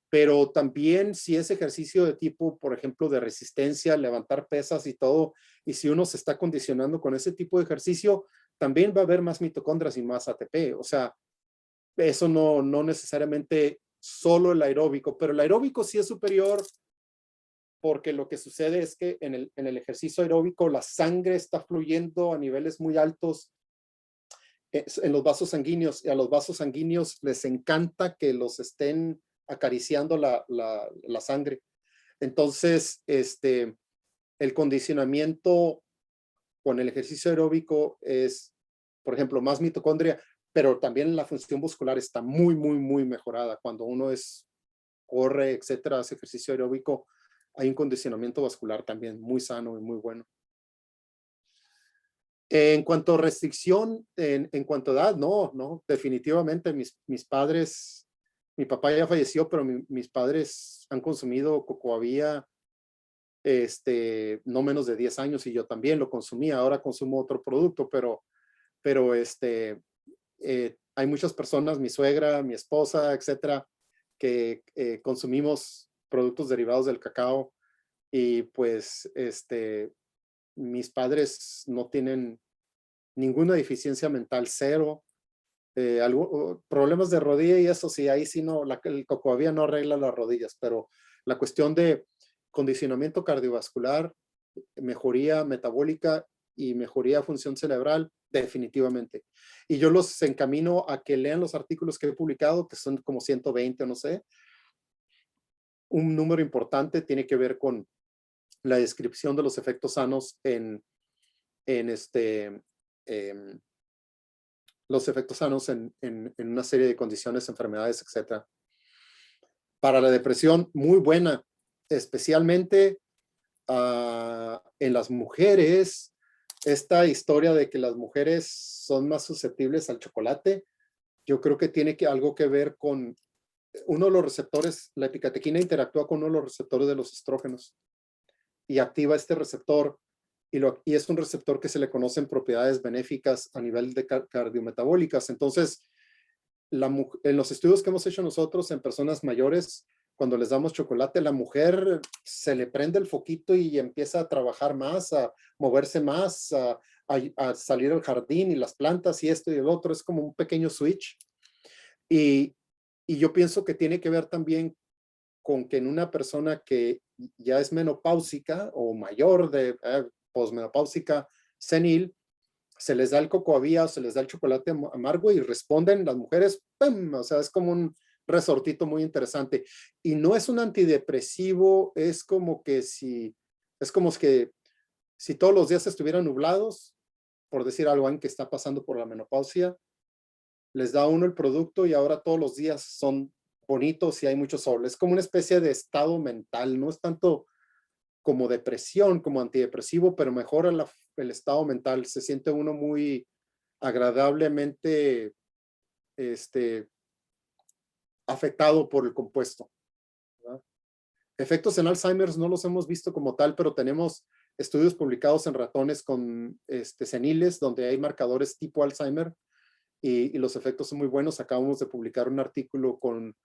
pero también si es ejercicio de tipo, por ejemplo, de resistencia, levantar pesas y todo, y si uno se está condicionando con ese tipo de ejercicio, también va a haber más mitocondrias y más ATP. O sea, eso no necesariamente solo el aeróbico, pero el aeróbico sí es superior porque lo que sucede es que en el ejercicio aeróbico la sangre está fluyendo a niveles muy altos en los vasos sanguíneos, y a los vasos sanguíneos les encanta que los estén acariciando la sangre. Entonces, el condicionamiento con el ejercicio aeróbico es, por ejemplo, más mitocondria, pero también la función muscular está muy, muy, muy mejorada. Cuando uno corre, etcétera, hace ejercicio aeróbico, hay un condicionamiento vascular también muy sano y muy bueno. En cuanto a restricción, en cuanto a edad, no, definitivamente mis padres, mi papá ya falleció, pero mis padres han consumido cocoavía no menos de 10 años y yo también lo consumía. Ahora consumo otro producto, pero hay muchas personas, mi suegra, mi esposa, etcétera, que consumimos productos derivados del cacao y pues mis padres no tienen ninguna deficiencia mental, cero. Problemas de rodilla y eso sí, ahí sí no, el cocoavía no arregla las rodillas, pero la cuestión de condicionamiento cardiovascular, mejoría metabólica y mejoría función cerebral, definitivamente. Y yo los encamino a que lean los artículos que he publicado, que son como 120 o no sé. Un número importante tiene que ver con la descripción de los efectos sanos los efectos sanos en una serie de condiciones, enfermedades, etc. Para la depresión, muy buena, especialmente en las mujeres. Esta historia de que las mujeres son más susceptibles al chocolate, yo creo que tiene algo que ver con uno de los receptores. La epicatequina interactúa con uno de los receptores de los estrógenos y activa este receptor y es un receptor que se le conocen propiedades benéficas a nivel de cardiometabólicas. Entonces, en los estudios que hemos hecho nosotros en personas mayores, cuando les damos chocolate, la mujer se le prende el foquito y empieza a trabajar más, a moverse más, a salir al jardín y las plantas y esto y el otro. Es como un pequeño switch. Y yo pienso que tiene que ver también con que en una persona que ya es menopáusica o mayor de posmenopáusica senil, se les da el cocoavía o se les da el chocolate amargo y responden las mujeres, ¡pum! O sea, es como un resortito muy interesante. Y no es un antidepresivo, es como que si todos los días estuvieran nublados, por decir algo, alguien que está pasando por la menopausia, les da uno el producto y ahora todos los días son bonitos y hay mucho sol. Es como una especie de estado mental, no es tanto como depresión, como antidepresivo, pero mejora el estado mental. Se siente uno muy agradablemente afectado por el compuesto, ¿verdad? Efectos en Alzheimer no los hemos visto como tal, pero tenemos estudios publicados en ratones con seniles donde hay marcadores tipo Alzheimer y los efectos son muy buenos. Acabamos de publicar un artículo con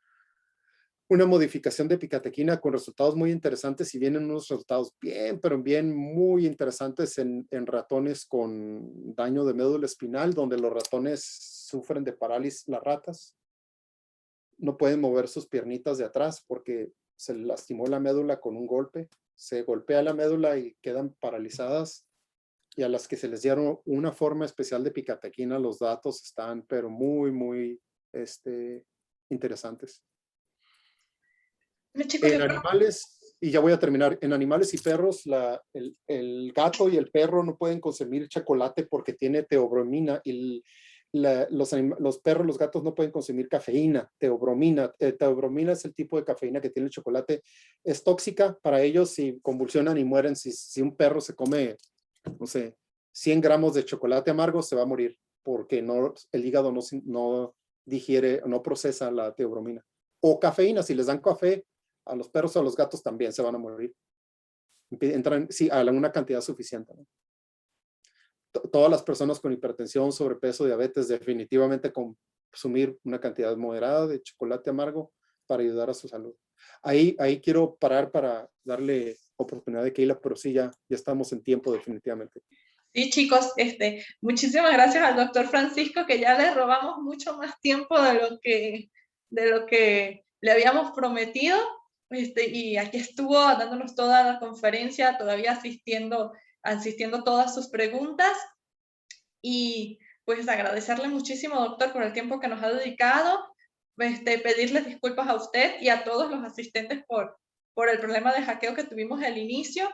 una modificación de epicatequina con resultados muy interesantes y vienen unos resultados bien, pero bien muy interesantes en ratones con daño de médula espinal, donde los ratones sufren de parálisis, las ratas no pueden mover sus piernitas de atrás porque se lastimó la médula con un golpe, se golpea la médula y quedan paralizadas, y a las que se les dieron una forma especial de epicatequina, los datos están pero muy, muy interesantes. En animales, y ya voy a terminar, en animales y perros, el gato y el perro no pueden consumir chocolate porque tiene teobromina, y los perros, los gatos no pueden consumir cafeína, teobromina. Teobromina es el tipo de cafeína que tiene el chocolate. Es tóxica para ellos si convulsionan y mueren. Si un perro se come, no sé, 100 gramos de chocolate amargo, se va a morir porque el hígado no digiere, no procesa la teobromina. O cafeína, si les dan café a los perros o a los gatos también se van a morir. Entran, sí, a una cantidad suficiente, ¿no? Todas las personas con hipertensión, sobrepeso, diabetes, definitivamente consumir una cantidad moderada de chocolate amargo para ayudar a su salud. Ahí quiero parar para darle oportunidad de Keila, pero sí, ya estamos en tiempo definitivamente. Sí, chicos, muchísimas gracias al doctor Francisco, que ya le robamos mucho más tiempo de lo que le habíamos prometido, y aquí estuvo dándonos toda la conferencia, todavía asistiendo todas sus preguntas, y pues agradecerle muchísimo, doctor, por el tiempo que nos ha dedicado, pedirles disculpas a usted y a todos los asistentes por el problema de hackeo que tuvimos al inicio,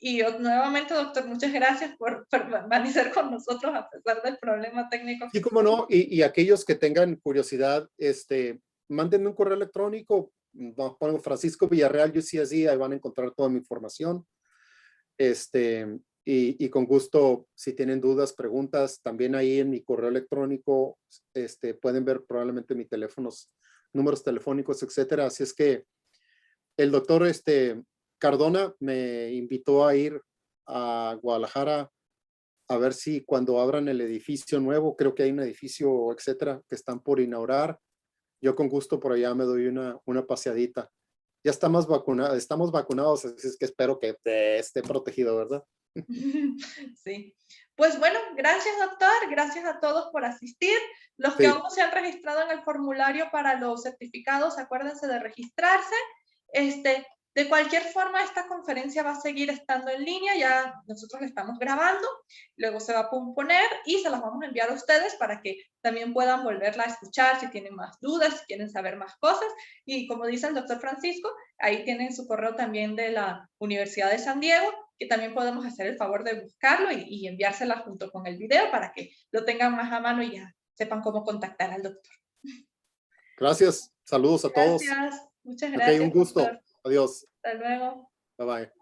Y nuevamente, doctor, muchas gracias por permanecer con nosotros a pesar del problema técnico. Sí, cómo no. Y aquellos que tengan curiosidad, mándenme un correo electrónico. Pongo Francisco Villarreal, UCSD, ahí van a encontrar toda mi información. Y con gusto, si tienen dudas, preguntas, también ahí en mi correo electrónico, pueden ver probablemente mis teléfonos, números telefónicos, etcétera. Así es que el doctor Cardona me invitó a ir a Guadalajara a ver si cuando abran el edificio nuevo, creo que hay un edificio, etcétera, que están por inaugurar. Yo con gusto por allá me doy una paseadita. Ya estamos vacunados, así es que espero que esté protegido, ¿verdad? Sí. Pues bueno, gracias doctor, gracias a todos por asistir. Los que aún no se han registrado en el formulario para los certificados, acuérdense de registrarse. De cualquier forma, esta conferencia va a seguir estando en línea, ya nosotros la estamos grabando, luego se va a poner y se las vamos a enviar a ustedes para que también puedan volverla a escuchar si tienen más dudas, si quieren saber más cosas. Y como dice el doctor Francisco, ahí tienen su correo también de la Universidad de San Diego, que también podemos hacer el favor de buscarlo y enviársela junto con el video para que lo tengan más a mano y ya sepan cómo contactar al doctor. Gracias, saludos a todos. Gracias, muchas gracias. Ok, un gusto. Doctor. Adiós. Hasta luego. Bye bye.